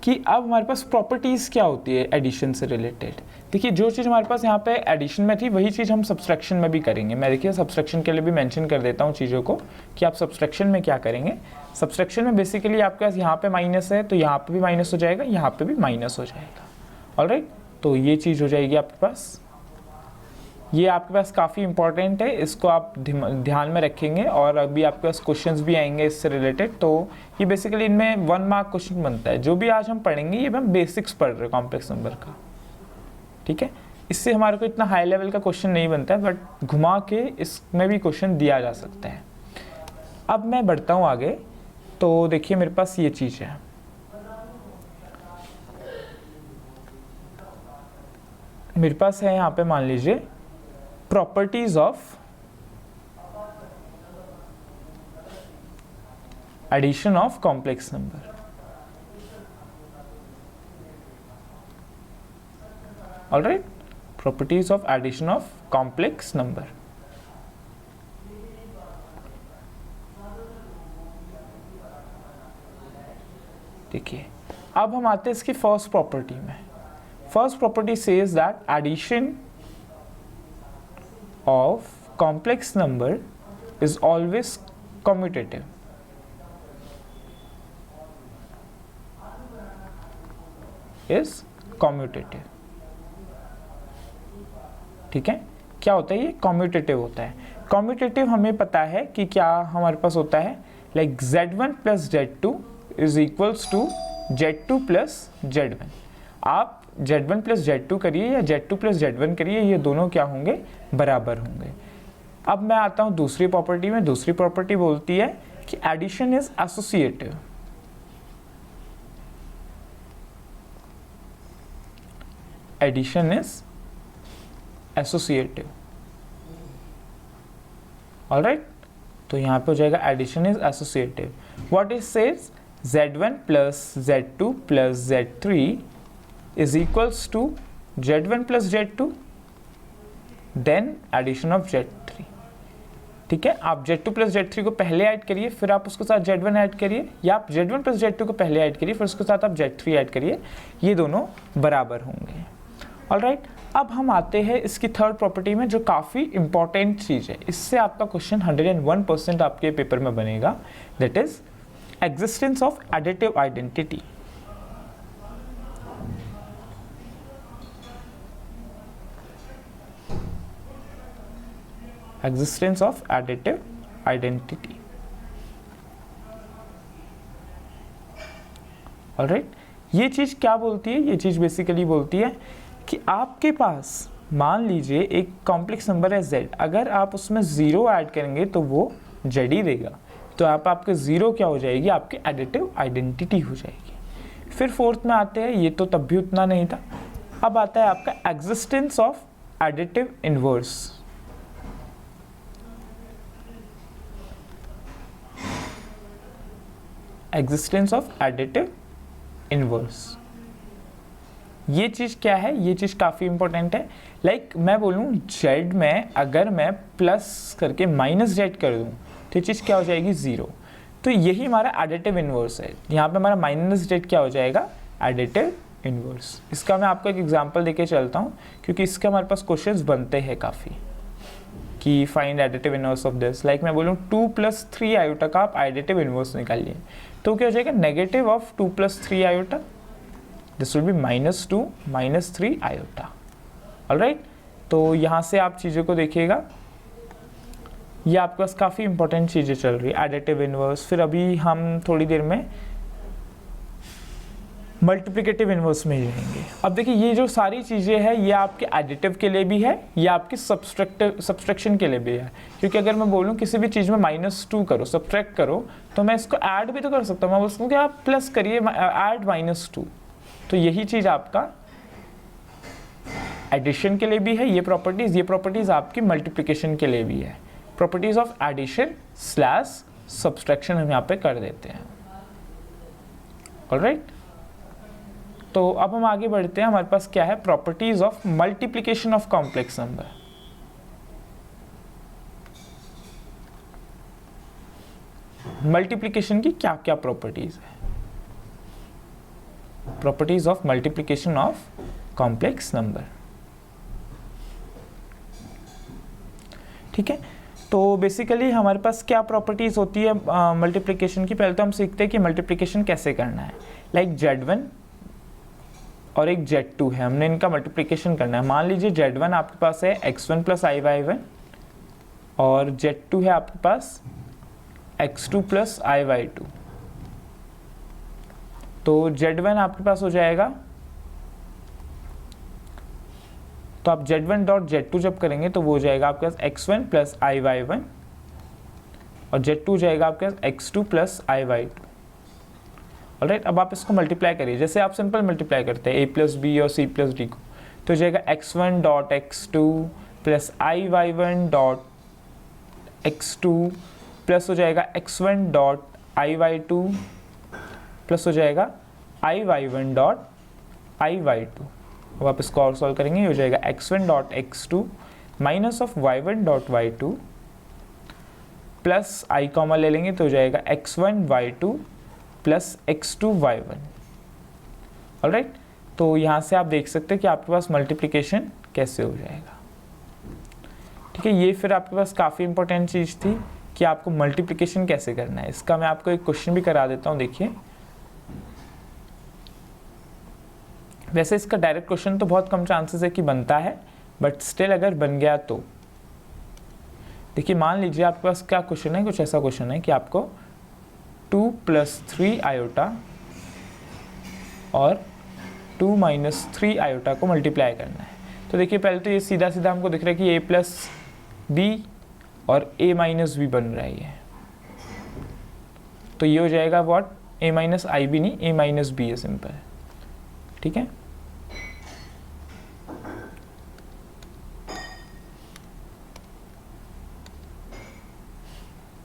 कि अब हमारे पास प्रॉपर्टीज़ क्या होती है एडिशन से रिलेटेड। देखिए जो चीज़ हमारे पास यहाँ पे एडिशन में थी वही चीज़ हम सब्सट्रैक्शन में भी करेंगे। मैं देखिए सब्सट्रैक्शन के लिए भी मेंशन कर देता हूँ चीज़ों को कि आप सब्सट्रैक्शन में क्या करेंगे। सब्सट्रैक्शन में बेसिकली आपके पास यहाँ पे माइनस है तो यहाँ पे भी माइनस हो जाएगा, यहाँ पे भी माइनस हो जाएगा, ऑलराइट। तो ये चीज़ हो जाएगी आपके पास, ये आपके पास काफ़ी इंपॉर्टेंट है, इसको आप ध्यान में रखेंगे और अभी आपके पास क्वेश्चंस भी आएंगे इससे रिलेटेड। तो ये बेसिकली इनमें 1 मार्क क्वेश्चन बनता है। जो भी आज हम पढ़ेंगे ये हम बेसिक्स पढ़ रहे हैं कॉम्प्लेक्स नंबर का, ठीक है। इससे हमारे को इतना हाई लेवल का क्वेश्चन नहीं बनता है, बट घुमा के इसमें भी क्वेश्चन दिया जा सकता है। अब मैं बढ़ता हूँ आगे। तो देखिए मेरे पास ये चीज़ है, मेरे पास है यहाँ पे मान लीजिए properties of addition of complex number, alright. Properties of addition of complex number. देखिए अब हम आते हैं इसकी फर्स्ट प्रॉपर्टी में। First property says that addition of complex number is always commutative. Is commutative, ठीक है। क्या होता है ये? कम्यूटेटिव होता है। कम्यूटेटिव हमें पता है कि क्या हमारे पास होता है, like Z1 plus Z2 is equals to Z2 plus Z1। आप Z1 प्लस Z2 करिए या Z2 प्लस Z1 करिए, ये दोनों क्या होंगे? बराबर होंगे। अब मैं आता हूँ दूसरी प्रॉपर्टी में। दूसरी प्रॉपर्टी बोलती है कि addition is associative. Addition is associative, alright. तो यहाँ पे हो जाएगा addition is associative. What is says? Z1 plus Z2 plus Z3 is equals to Z1 plus Z2 then addition of Z3, ठीक है। आप Z2 प्लस Z3 को पहले ऐड करिए, फिर आप उसके साथ Z1 ऐड करिए, या आप Z1 प्लस Z2 को पहले ऐड करिए, फिर उसके साथ आप Z3 ऐड करिए, ये दोनों बराबर होंगे, ऑलराइट। अब हम आते हैं इसकी थर्ड प्रॉपर्टी में, जो काफ़ी इंपॉर्टेंट चीज़ है। इससे आपका क्वेश्चन 101% आपके पेपर में बनेगा, that is existence of additive identity. Existence of additive identity, alright. ये चीज़ क्या बोलती है? ये चीज़ बेसिकली बोलती है कि आपके पास मान लीजिए एक कॉम्प्लेक्स नंबर है Z, अगर आप उसमें 0 ऐड करेंगे तो वो Z ही देगा, तो आपके 0 क्या हो जाएगी? आपकी एडिटिव आइडेंटिटी हो जाएगी। फिर फोर्थ में आते हैं, ये तो तब भी उतना नहीं था। अब आता है आपका existence of additive inverse. Existence of additive inverse, ये चीज़ क्या है? ये चीज़ काफ़ी इंपॉर्टेंट है। लाइक मैं बोलूँ Z में अगर मैं प्लस करके माइनस Z कर दूँ तो ये चीज़ क्या हो जाएगी? 0। तो यही हमारा एडिटिव इनवर्स है। यहाँ पे हमारा माइनस Z क्या हो जाएगा? Additive inverse. इसका मैं आपको एक एग्जांपल देके चलता हूँ, क्योंकि इसके हमारे पास क्वेश्चंस बनते हैं काफ़ी, कि find additive inverse of this. Like मैं बोलूँ 2 प्लस 3 आयोटा का आप एडिटिव इनवर्स निकालिए, तो क्या हो जाएगा? Negative of 2 plus 3 iota, this will be -2 -3 iota, alright. तो यहाँ से आप चीज़ों को देखिएगा, ये आपके पास काफ़ी इंपॉर्टेंट चीज़ें चल रही है, एडिटिव इनवर्स। फिर अभी हम थोड़ी देर में मल्टीप्लिकेटिव इनवर्स में जाएंगे। अब देखिए ये जो सारी चीज़ें हैं ये आपके एडिटिव के लिए भी है, ये आपके सब्सट्रैक्शन के लिए भी है। क्योंकि अगर मैं बोलूँ किसी भी चीज़ में -2 करो, सब्ट्रैक्ट करो, तो मैं इसको ऐड भी तो कर सकता हूँ। मैं बोल सकता हूँ कि आप प्लस करिए, ऐड -2। तो यही चीज़ आपका एडिशन के लिए भी है, ये प्रॉपर्टीज़ आपकी मल्टीप्लिकेशन के लिए भी है। Properties of addition slash subtraction हम यहाँ पे कर देते हैं, ऑलराइट। तो अब हम आगे बढ़ते हैं। हमारे पास क्या है? Properties of multiplication of complex number. Multiplication की क्या क्या प्रॉपर्टीज है? Properties of multiplication of complex number, ठीक है। तो बेसिकली हमारे पास क्या प्रॉपर्टीज होती है मल्टीप्लिकेशन की? पहले तो हम सीखते हैं कि मल्टीप्लिकेशन कैसे करना है। लाइक Z1 और एक Z2 है, हमने इनका मल्टीप्लिकेशन करना है। मान लीजिए Z1 आपके पास है x1 प्लस i/1 और Z2 है आपके पास x2 प्लस i/2। तो Z1 आपके पास हो जाएगा, तो आप Z1 डॉट Z2 जब करेंगे तो वो हो जाएगा आपके पास x1 प्लस i/1 और Z2 हो जाएगा आपके पास x2 प्लस i/2, ऑलराइट। अब आप इसको मल्टीप्लाई करिए, जैसे आप सिंपल मल्टीप्लाई करते हैं a प्लस बी और c प्लस डी को, तो हो जाएगा x1 dot x2 plus i/1 dot x2 plus हो जाएगा x1 डॉट i/2 प्लस हो जाएगा i/1 डॉट i/2, अब आप इसको और सॉल्व करेंगे, ये हो जाएगा x1 dot x2 minus of y1 dot y2 plus i comma ले लेंगे तो हो जाएगा x1 y2 plus x2 y1। Alright, तो यहाँ से आप देख सकते हैं कि आपके पास मल्टीप्लिकेशन कैसे हो जाएगा। ठीक है, ये फिर आपके पास काफ़ी इंपॉर्टेंट चीज़ थी कि आपको मल्टीप्लिकेशन कैसे करना है। इसका मैं आपको एक क्वेश्चन भी करा देता हूँ, देखिए। वैसे इसका डायरेक्ट क्वेश्चन तो बहुत कम चांसेस है कि बनता है, बट स्टिल अगर बन गया तो देखिए, मान लीजिए आपके पास क्या क्वेश्चन है, कुछ ऐसा क्वेश्चन है कि आपको 2 + 3 आयोटा और 2 - 3 आयोटा को मल्टीप्लाई करना है। तो देखिए, पहले तो ये सीधा सीधा हमको दिख रहा है कि a + b और a - b बन रहा है, तो ये हो जाएगा व्हाट, a - ib नहीं, a - b है सिंपल। ठीक है,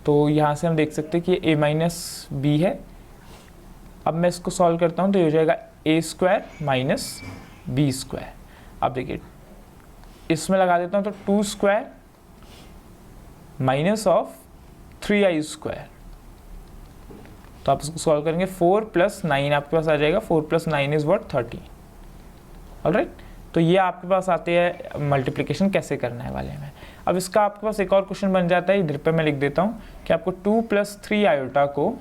तो यहाँ से हम देख सकते हैं कि a - b है। अब मैं इसको सॉल्व करता हूँ तो ये हो जाएगा a² - b²। अब देखिए, इसमें लगा देता हूँ तो 2² माइनस ऑफ 3i²। तो आप इसको सॉल्व करेंगे, 4 + 9 आपके पास आ जाएगा, 4 + 9 इज व्हाट, 30। ऑलराइट, तो ये आपके पास आते हैं मल्टीप्लिकेशन कैसे करना है वाले में। अब इसका आपके पास एक और क्वेश्चन बन जाता है, इधर पे मैं लिख देता हूँ कि आपको 2 + 3 आयोटा को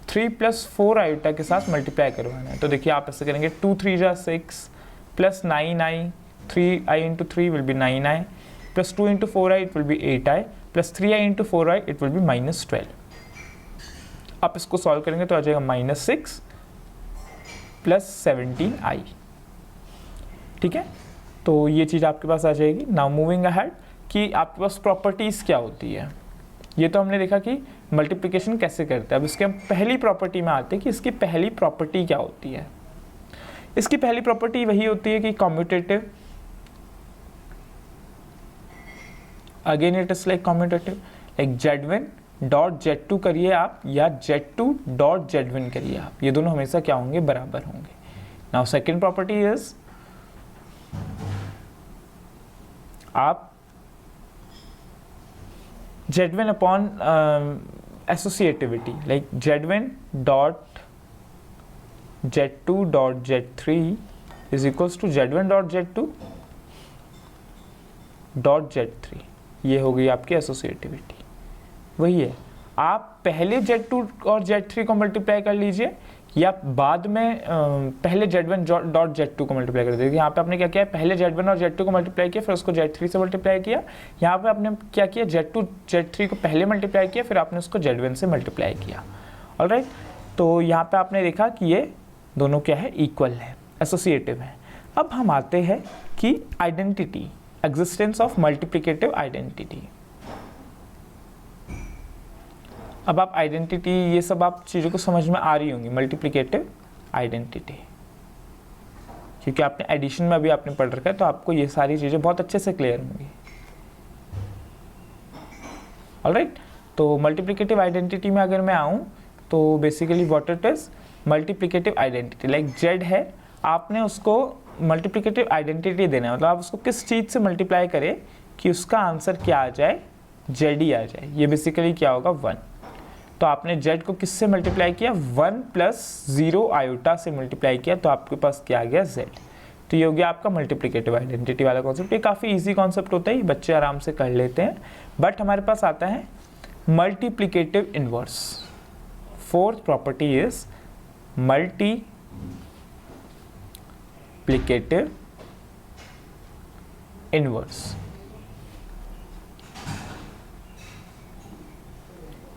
3 + 4 आयोटा के साथ मल्टीप्लाई करवाना है। तो देखिए, आप ऐसे करेंगे, 2 × 3 = 6 plus 9i, 3i × 3 will be 9i, plus 2 × 4i it will be 8i, plus 3i × 4i it will be -12। आप इसको सॉल्व करेंगे तो आ जाएगा -6 प्लस 17i। ठीक है, तो ये चीज़ आपके पास आ जाएगी। नाउ मूविंग अहेड कि आपके पास प्रॉपर्टीज़ क्या होती है। ये तो हमने देखा कि मल्टीप्लिकेशन कैसे करते हैं। अब इसके हम पहली प्रॉपर्टी में आते हैं कि इसकी पहली प्रॉपर्टी क्या होती है। इसकी पहली प्रॉपर्टी वही होती है कि commutative, again it is like commutative, like z1 dot z2 करिए आप या z2 डॉट z1 करिए आप, ये दोनों हमेशा क्या होंगे, बराबर होंगे। नाउ सेकेंड प्रॉपर्टी इज आप z1 upon associativity, like z1 dot z2 dot z3 is equals to z1 dot z2 dot z3। ये हो गई आपकी एसोसिएटिविटी। वही है, आप पहले z2 और z3 को मल्टीप्लाई कर लीजिए या बाद में पहले z1 डॉट z2 को मल्टीप्लाई कर दीजिए। यहाँ पे आपने क्या किया, पहले z1 और z2 को मल्टीप्लाई किया, फिर उसको z3 से मल्टीप्लाई किया। यहाँ पे आपने क्या किया, z2 z3 को पहले मल्टीप्लाई किया, फिर आपने उसको z1 से मल्टीप्लाई किया। ऑलराइट, तो यहाँ पे आपने देखा कि ये दोनों क्या है, इक्वल है, एसोसिएटिव है। अब हम आते हैं कि identity, existence of multiplicative identity. अब आप आइडेंटिटी, ये सब आप चीज़ों को समझ में आ रही होंगी, मल्टीप्लिकेटिव आइडेंटिटी, क्योंकि आपने एडिशन में अभी आपने पढ़ रखा है, तो आपको ये सारी चीज़ें बहुत अच्छे से क्लियर होंगी। ऑलराइट, तो मल्टीप्लिकेटिव आइडेंटिटी में अगर मैं आऊँ तो basically what it is, multiplicative identity like z है, आपने उसको मल्टीप्लिकेटिव आइडेंटिटी देना है, मतलब आप उसको किस चीज़ से मल्टीप्लाई करें कि उसका आंसर क्या आ जाए, z ही आ जाए। ये बेसिकली क्या होगा, 1। तो आपने z को किससे मल्टीप्लाई किया, 1 + 0 आयोटा से मल्टीप्लाई किया, तो आपके पास क्या आ गया, z। तो ये हो गया आपका मल्टीप्लिकेटिव आइडेंटिटी वाला कॉन्सेप्ट। ये काफ़ी इजी कॉन्सेप्ट होता है, बच्चे आराम से कर लेते हैं। बट हमारे पास आता है multiplicative inverse. Fourth property is multiplicative inverse.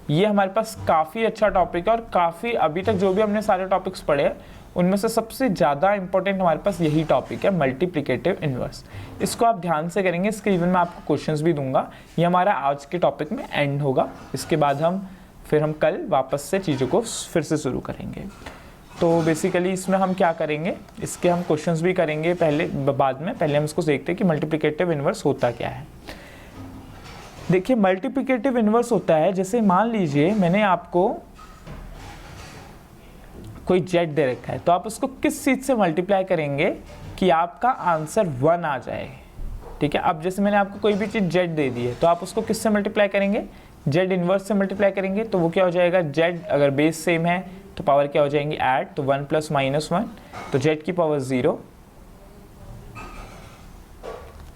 ये हमारे पास काफ़ी अच्छा टॉपिक है और काफ़ी अभी तक जो भी हमने सारे टॉपिक्स पढ़े हैं उनमें से सबसे ज़्यादा इंपॉर्टेंट हमारे पास यही टॉपिक है, मल्टीप्लिकेटिव इनवर्स। इसको आप ध्यान से करेंगे, इसके इवन मैं आपको क्वेश्चंस भी दूंगा। ये हमारा आज के टॉपिक में एंड होगा, इसके बाद हम कल वापस से चीज़ों को फिर से शुरू करेंगे। तो बेसिकली इसमें हम क्या करेंगे, इसके हम क्वेश्चंस भी करेंगे बाद में। पहले हम इसको देखते हैं कि मल्टीप्लिकेटिव इनवर्स होता क्या है। देखिए, मल्टीप्लिकेटिव इनवर्स होता है, जैसे मान लीजिए मैंने आपको कोई z दे रखा है, तो आप उसको किस चीज़ से मल्टीप्लाई करेंगे कि आपका आंसर 1 आ जाए, ठीक है। अब जैसे मैंने आपको कोई भी चीज़ z दे दी है तो आप उसको किससे मल्टीप्लाई करेंगे, z इन्वर्स से मल्टीप्लाई करेंगे, तो वो क्या हो जाएगा, z अगर बेस सेम है तो पावर क्या हो जाएंगी ऐड, तो 1 + -1, तो z की पावर 0,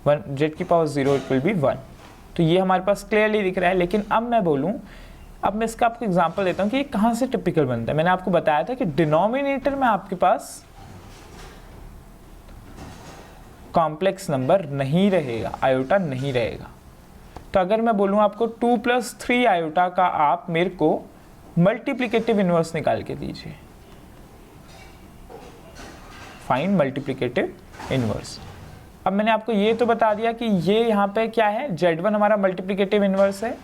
z की पावर 0 इट विल बी 1। तो ये हमारे पास क्लियरली दिख रहा है। लेकिन अब मैं बोलूँ, अब मैं इसका आपको एग्जांपल देता हूँ कि ये कहाँ से टिपिकल बनता है। मैंने आपको बताया था कि डिनोमिनेटर में आपके पास कॉम्प्लेक्स नंबर नहीं रहेगा, आयोटा नहीं रहेगा। तो अगर मैं बोलूँ आपको 2 + 3 आयोटा का आप मेरे को मल्टीप्लिकेटिव इनवर्स निकाल के दीजिए, फाइंड मल्टीप्लिकेटिव इनवर्स। अब मैंने आपको ये तो बता दिया कि ये यहाँ पे क्या है, z1 हमारा मल्टीप्लिकेटिव इनवर्स है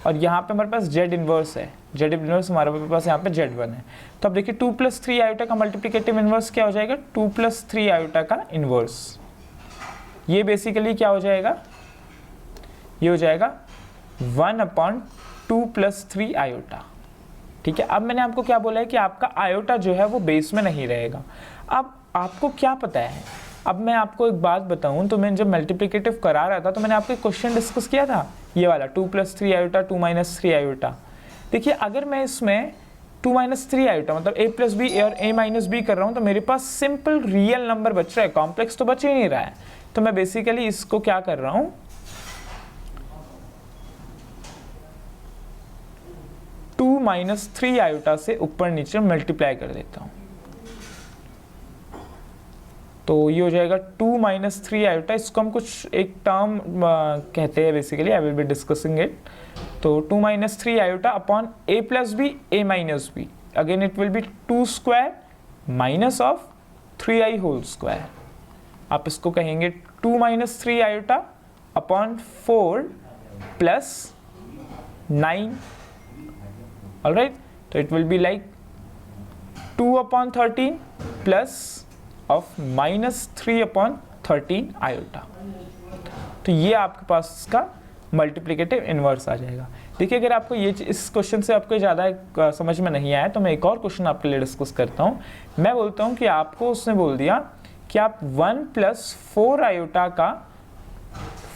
और यहाँ पे हमारे पास z इनवर्स है, z इनवर्स हमारे पास यहाँ पे z1 है। तो अब देखिए 2 + 3 आयोटा का मल्टीप्लिकेटिव इनवर्स क्या हो जाएगा, 2 + 3 आयोटा का इनवर्स। ये बेसिकली क्या हो जाएगा, ये हो जाएगा 1/2 + 3 आयोटा, ठीक है। अब मैंने आपको क्या बोला है कि आपका आयोटा जो है वो बेस में नहीं रहेगा। अब आपको क्या पता है, अब मैं आपको एक बात बताऊं, तो मैंने जब मल्टीप्लिकेटिव करा रहा था तो मैंने आपको एक क्वेश्चन डिस्कस किया था, ये वाला 2 + 3 आयोटा 2 - 3 आयोटा। देखिए अगर मैं इसमें 2 - 3 आयोटा मतलब a + b और a - b कर रहा हूँ तो मेरे पास सिंपल रियल नंबर बच रहा है, कॉम्प्लेक्स तो बच ही नहीं रहा है। तो मैं बेसिकली इसको क्या कर रहा हूँ, 2 - 3 आयोटा से ऊपर नीचे मल्टीप्लाई कर देता हूँ। तो ये हो जाएगा 2 - 3 आयोटा, इसको हम कुछ एक टर्म कहते हैं basically, I will be discussing it. तो 2 - 3 iota upon a + b a - b, again it will be 2² minus of 3i whole square. आप इसको कहेंगे 2 - 3 आयोटा अपॉन 4 + 9, ऑलराइट। तो it will be like 2/13 plus of -3/13 iota. तो ये आपके पास इसका multiplicative inverse आ जाएगा। देखिए अगर आपको ये इस क्वेश्चन से आपको ज़्यादा समझ में नहीं आया तो मैं एक और क्वेश्चन आपके लिए डिस्कस करता हूँ। मैं बोलता हूँ कि आपको उसने बोल दिया कि आप 1 + 4 आयोटा का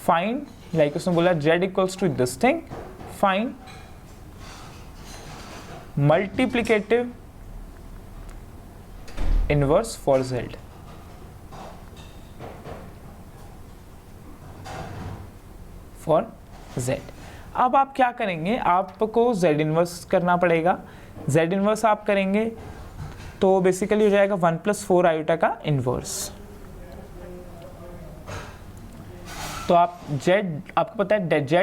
फाइंड, लाइक उसने बोला z = this thing, find multiplicative inverse for z। For z अब आप क्या करेंगे, आपको z इनवर्स करना पड़ेगा। z इनवर्स आप करेंगे तो बेसिकली हो जाएगा 1 + 4 आयोटा का इनवर्स। तो आप z, आपको पता है z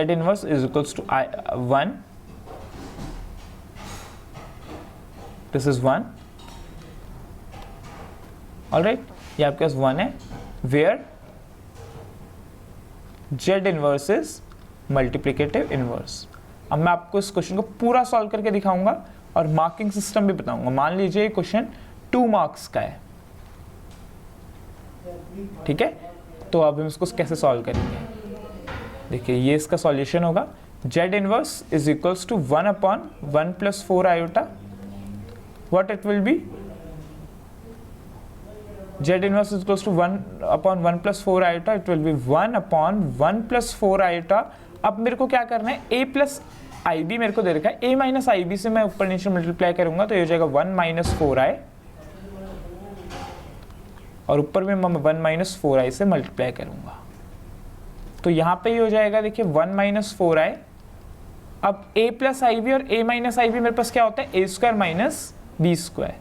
inverse = 1, this is 1, alright, ये आपके पास 1 है, where z inverse is multiplicative inverse. अब मैं आपको इस क्वेश्चन को पूरा सॉल्व करके दिखाऊंगा और मार्किंग सिस्टम भी बताऊंगा। मान लीजिए क्वेश्चन 2 मार्क्स का है, ठीक है। तो अब हम इसको कैसे सॉल्व करेंगे, देखिए ये इसका सॉल्यूशन होगा, z inverse = 1/1 + 4 iota. What it will B, z inverse = 1/1 + 4 iota, it will B 1/1 + 4 iota. अब मेरे को क्या करना है, a + ib मेरे को दे रखा है, a - ib से मैं ऊपर नीचे मल्टीप्लाई करूंगा तो ये हो जाएगा 1 - 4i, और ऊपर में मैं 1 - 4i से मल्टीप्लाई करूंगा तो यहाँ पे ये हो जाएगा, देखिए 1 - 4i। अब a + ib और a - ib मेरे पास क्या होता है, a² - b²,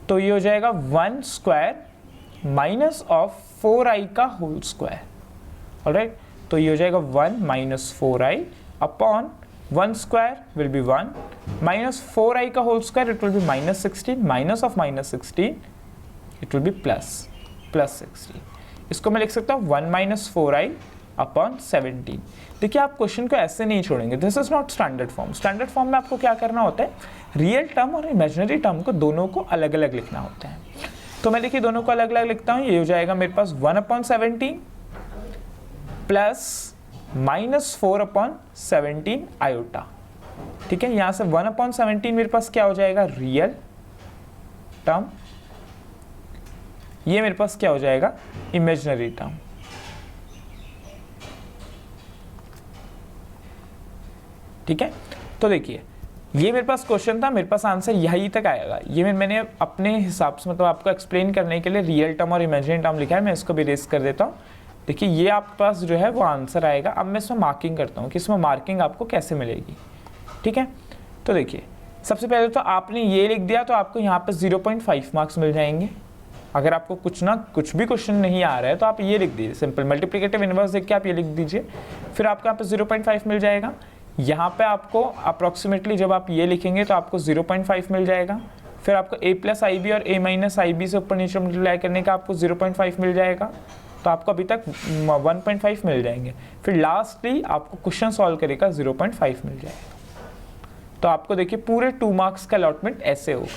तो ये हो जाएगा 1² माइनस ऑफ 4i का होल स्क्वायर, ऑलराइट। तो ये हो जाएगा 1 - 4i upon 1² will be 1 minus 4i का whole square, it will be -16, minus of -16 it will be plus 16। इसको मैं लिख सकता हूँ 1 - 4i अपॉन 17। देखिए आप क्वेश्चन को ऐसे नहीं छोड़ेंगे, this is not standard form. Standard form में आपको क्या करना होता है, रियल टर्म और इमेजिनरी टर्म को दोनों को अलग अलग लिखना होता है। तो मैं देखिए दोनों को अलग अलग लिखता हूँ, ये हो जाएगा मेरे पास 1/17 प्लस -4/17 आयोटा, ठीक है। यहाँ से 1/17 मेरे पास क्या हो जाएगा, रियल टर्म, ये मेरे पास क्या हो जाएगा, इमेजिनरी टर्म। ठीक है, तो देखिए ये मेरे पास क्वेश्चन था, मेरे पास आंसर यही तक आएगा। ये मैंने अपने हिसाब से मतलब आपको एक्सप्लेन करने के लिए रियल टर्म और इमेजिनरी टर्म लिखा है, मैं इसको भी रेस कर देता हूँ। देखिए ये आपके पास जो है वो आंसर आएगा। अब मैं इसमें मार्किंग करता हूँ कि इसमें मार्किंग आपको कैसे मिलेगी। ठीक है, तो देखिए सबसे पहले तो आपने ये लिख दिया तो आपको यहाँ पे 0.5 मार्क्स मिल जाएंगे। अगर आपको कुछ भी क्वेश्चन नहीं आ रहा है तो आप ये लिख दीजिए, सिंपल मल्टीप्लिकेटिव इनवर्स देख के आप ये लिख दीजिए, फिर आपको यहाँ पे 0.5 मिल जाएगा। यहाँ पे आपको अप्रॉक्सीमेटली जब आप ये लिखेंगे तो आपको 0.5 मिल जाएगा। फिर आपको a प्लस आई बी और a माइनस आई बी से ऊपर नीचे मल्टीप्लाई करने का आपको 0.5 मिल जाएगा, तो आपको अभी तक 1.5 मिल जाएंगे। फिर लास्टली आपको क्वेश्चन सॉल्व करेगा 0.5 मिल जाएगा। तो आपको देखिए पूरे 2 मार्क्स का अलॉटमेंट ऐसे होगा,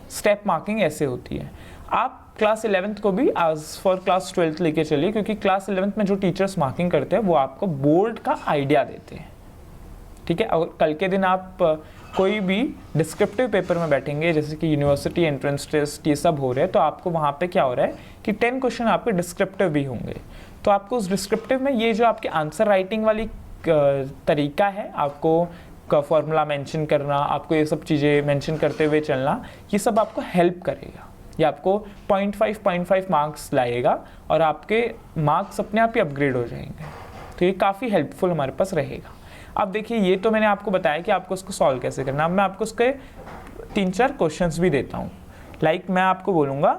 स्टेप मार्किंग ऐसे होती है। आप क्लास 11th को भी आज फॉर क्लास 12th लेके चलिए, क्योंकि क्लास 11th में जो टीचर्स मार्किंग करते हैं वो आपको बोर्ड का आइडिया देते हैं। ठीक है, और कल के दिन आप कोई भी डिस्क्रिप्टिव पेपर में बैठेंगे, जैसे कि यूनिवर्सिटी एंट्रेंस टेस्ट ये सब हो रहे हैं, तो आपको वहाँ पे क्या हो रहा है कि 10 क्वेश्चन आपके डिस्क्रिप्टिव भी होंगे। तो आपको उस डिस्क्रिप्टिव में ये जो आपके आंसर राइटिंग वाली तरीका है, आपको का फॉर्मूला मेंशन करना, आपको ये सब चीज़ें मेंशन करते हुए चलना, ये सब आपको हेल्प करेगा। ये आपको 0.5 मार्क्स लाएगा और आपके मार्क्स अपने आप ही अपग्रेड हो जाएंगे। तो ये काफ़ी हेल्पफुल हमारे पास रहेगा। अब देखिए ये तो मैंने आपको बताया कि आपको इसको सॉल्व कैसे करना। अब मैं आपको उसके 3-4 क्वेश्चंस भी देता हूँ। लाइक मैं आपको बोलूँगा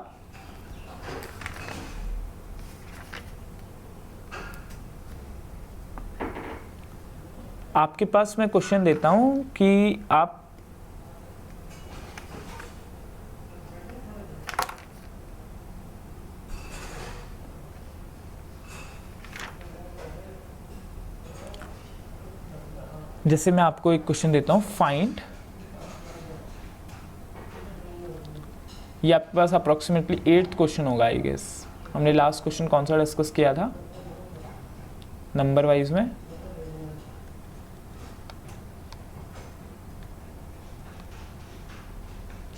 आपके पास मैं क्वेश्चन देता हूँ कि आप जैसे मैं आपको एक क्वेश्चन देता हूँ, फाइंड, ये आपके पास अप्रोक्सीमेटली 8th क्वेश्चन होगा आई गेस। हमने लास्ट क्वेश्चन कौन सा डिस्कस किया था नंबर वाइज में,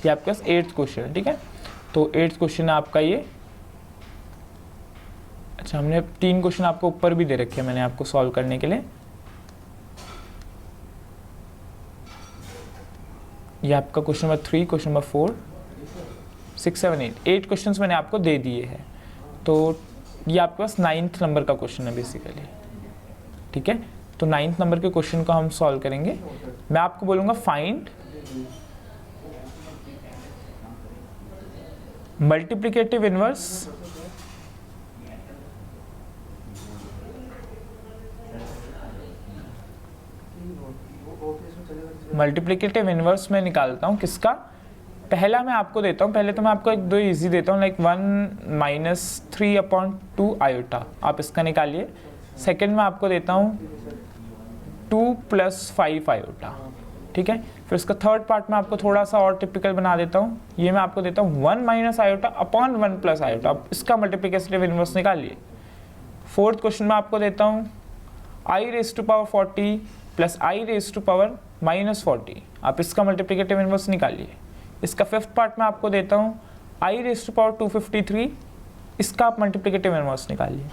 ये आपके पास 8th क्वेश्चन है। ठीक है, तो 8th क्वेश्चन है आपका ये। अच्छा, हमने 3 क्वेश्चन आपको ऊपर भी दे रखे हैं मैंने आपको सॉल्व करने के लिए। ये आपका question number 3, question number 4, 6, 7, 8 questions मैंने आपको दे दिए हैं। तो ये आपके पास 9th नंबर का क्वेश्चन है बेसिकली। ठीक है, तो 9th नंबर के क्वेश्चन को हम सॉल्व करेंगे। मैं आपको बोलूँगा find multiplicative inverse multiplicative inverse में निकालता हूँ किसका। पहला मैं आपको देता हूँ, पहले तो मैं आपको 2 इजी देता हूँ, लाइक 1 - 3/2 आयोटा, आप इसका निकालिए। सेकंड में आपको देता हूँ 2 + 5 आयोटा। ठीक है, फिर इसका थर्ड पार्ट में आपको थोड़ा सा और टिपिकल बना देता हूँ। ये मैं आपको देता हूँ 1 - आयोटा अपॉन 1 + आयोटा, आप इसका मल्टीप्लिकेटिव इनवर्स निकालिए। फोर्थ क्वेश्चन में आपको देता हूँ i⁻40 + i⁻⁻40, आप इसका मल्टीप्लिकेटिव इनवर्स निकालिए। इसका फिफ्थ पार्ट में आपको देता हूँ i⁻253, इसका आप मल्टीप्लिकेटिव इनवर्स निकालिए।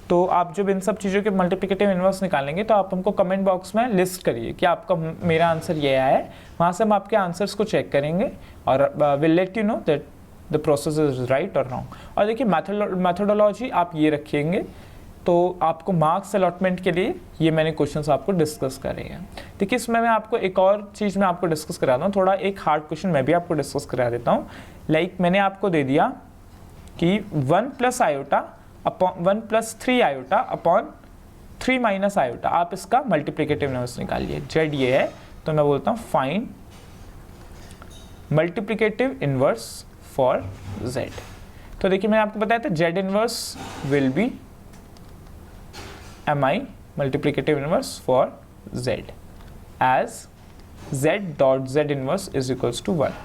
तो आप जब इन सब चीज़ों के मल्टीप्लिकेटिव इनवर्स निकालेंगे तो आप हमको कमेंट बॉक्स में लिस्ट करिए कि आपका मेरा आंसर ये आया है। वहाँ से हम आपके आंसर्स को चेक करेंगे और will let you know that the process is right और रॉन्ग। और देखिए मैथोडोलॉजी आप ये रखेंगे तो आपको मार्क्स अलॉटमेंट के लिए ये मैंने क्वेश्चंस आपको डिस्कस करे हैं। देखिए इसमें मैं आपको एक और चीज़ मैं आपको डिस्कस कराता हूँ, थोड़ा एक हार्ड क्वेश्चन मैं भी आपको डिस्कस करा देता हूँ। लाइक मैंने आपको दे दिया कि 1 + iota upon 1 + 3 iota upon 3 - iota, आप इसका मल्टीप्लिकेटिव इनवर्स निकालिए। जेड ये है, तो मैं बोलता हूँ find multiplicative inverse for Z. तो देखिए मैंने आपको बताया था Z inverse will be mi multiplicative inverse for z as z inverse is equals to 1.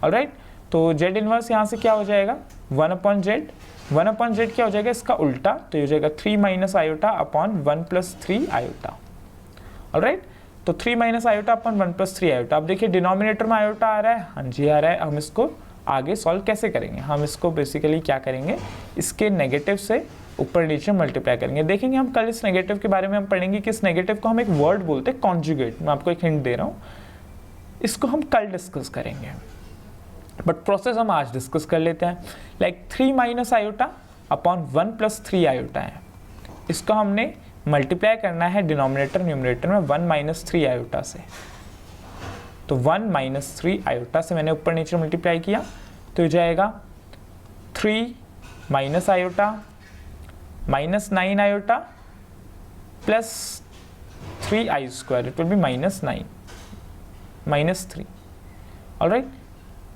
Alright, तो z inverse यहाँ से क्या हो जाएगा 1/z, 1/z क्या हो जाएगा इसका उल्टा, तो ये हो जाएगा 3 - आयोटा अपॉन 1 + 3 आयोटा। ऑलराइट, तो 3 - आयोटा अपॉन 1 + 3 आयोटा। अब देखिए डिनोमिनेटर में आयोटा आ रहा है, हाँ जी आ रहा है, हम इसको आगे सॉल्व कैसे करेंगे। हम इसको बेसिकली क्या करेंगे, इसके नेगेटिव से ऊपर नीचे मल्टीप्लाई करेंगे। देखेंगे हम कल इस नेगेटिव के बारे में हम पढ़ेंगे कि इस नेगेटिव को हम एक वर्ड बोलते हैं कॉन्जुगेट। मैं आपको एक हिंट दे रहा हूँ, इसको हम कल डिस्कस करेंगे, बट प्रोसेस हम आज डिस्कस कर लेते हैं। Like 3 minus iota upon 1 plus 3 iota है, इसको हमने मल्टीप्लाई करना है डिनोमिनेटर न्यूमरेटर में 1 माइनस 3 आयोटा से। तो 1 माइनस 3 आयोटा से मैंने ऊपर नीचे मल्टीप्लाई किया तो हो जाएगा 3 minus iota minus 9 iota plus 3 i square, it will be minus 9 minus 3। Alright,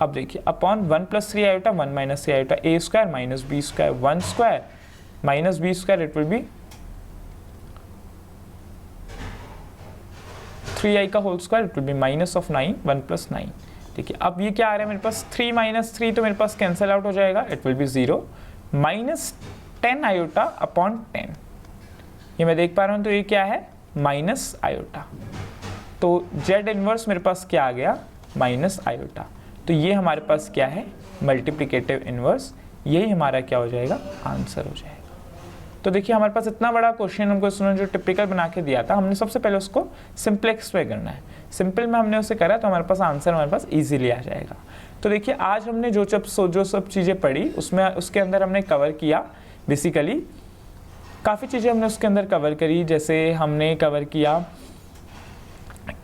अब देखिए upon 1 plus 3 iota 1 minus 3 iota a square minus b square 1 square minus b square, it will be 3i का whole square, it will be minus of 9 1 plus 9। देखिए अब ये क्या आ रहा है मेरे पास 3 माइनस 3 तो मेरे पास कैंसिल आउट हो जाएगा, it will B 0 minus 10 iota upon 10, ये मैं देख पा रहा हूँ। तो ये क्या है माइनस आयोटा, तो जेड इनवर्स मेरे पास क्या आ गया माइनस आयोटा। तो ये हमारे पास क्या है मल्टीप्लिकेटिव इनवर्स, यही हमारा क्या हो जाएगा आंसर हो जाएगा। तो देखिए हमारे पास इतना बड़ा क्वेश्चन हमको इसने जो टिपिकल बना के दिया था, हमने सबसे पहले उसको सिंप्लेक्स पे करना है। सिंपल में हमने उसे करा तो हमारे पास आंसर हमारे पास इजीली आ जाएगा। तो देखिए आज हमने जो सब चीज़ें पढ़ी उसमें उसके अंदर हमने कवर किया, बेसिकली काफ़ी चीज़ें हमने उसके अंदर कवर करी। जैसे हमने कवर किया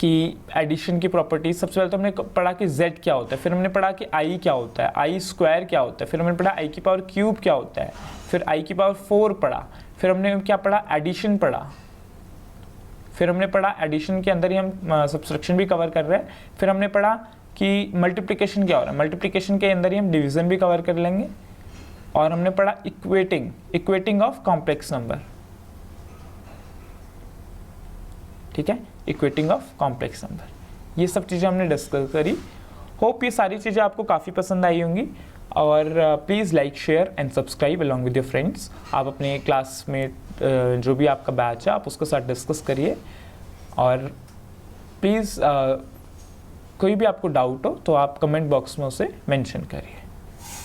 कि एडिशन की प्रॉपर्टीज, सबसे पहले तो हमने पढ़ा कि z क्या होता है, फिर हमने पढ़ा कि i क्या होता है, i स्क्वायर क्या होता है, फिर हमने पढ़ा i की पावर क्यूब क्या होता है, फिर i की पावर 4 पढ़ा, फिर हमने क्या पढ़ा एडिशन पढ़ा, फिर हमने पढ़ा एडिशन के अंदर ही हम सब्सट्रैक्शन भी कवर कर रहे हैं, फिर हमने पढ़ा कि मल्टीप्लिकेशन क्या हो रहा है, मल्टीप्लिकेशन के अंदर ही हम डिवीजन भी कवर कर लेंगे, और हमने पढ़ा इक्वेटिंग ऑफ कॉम्प्लेक्स नंबर, ठीक है, इक्वेटिंग ऑफ कॉम्प्लेक्स नंबर। ये सब चीज़ें हमने डिस्कस करी। होप ये सारी चीज़ें आपको काफ़ी पसंद आई होंगी, और please like share and subscribe along with your friends. आप अपने क्लास में जो भी आपका बैच है आप उसके साथ डिस्कस करिए, और प्लीज़ कोई भी आपको डाउट हो तो आप कमेंट बॉक्स में उसे मेंशन करिए।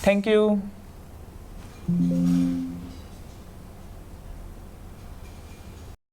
Thank you.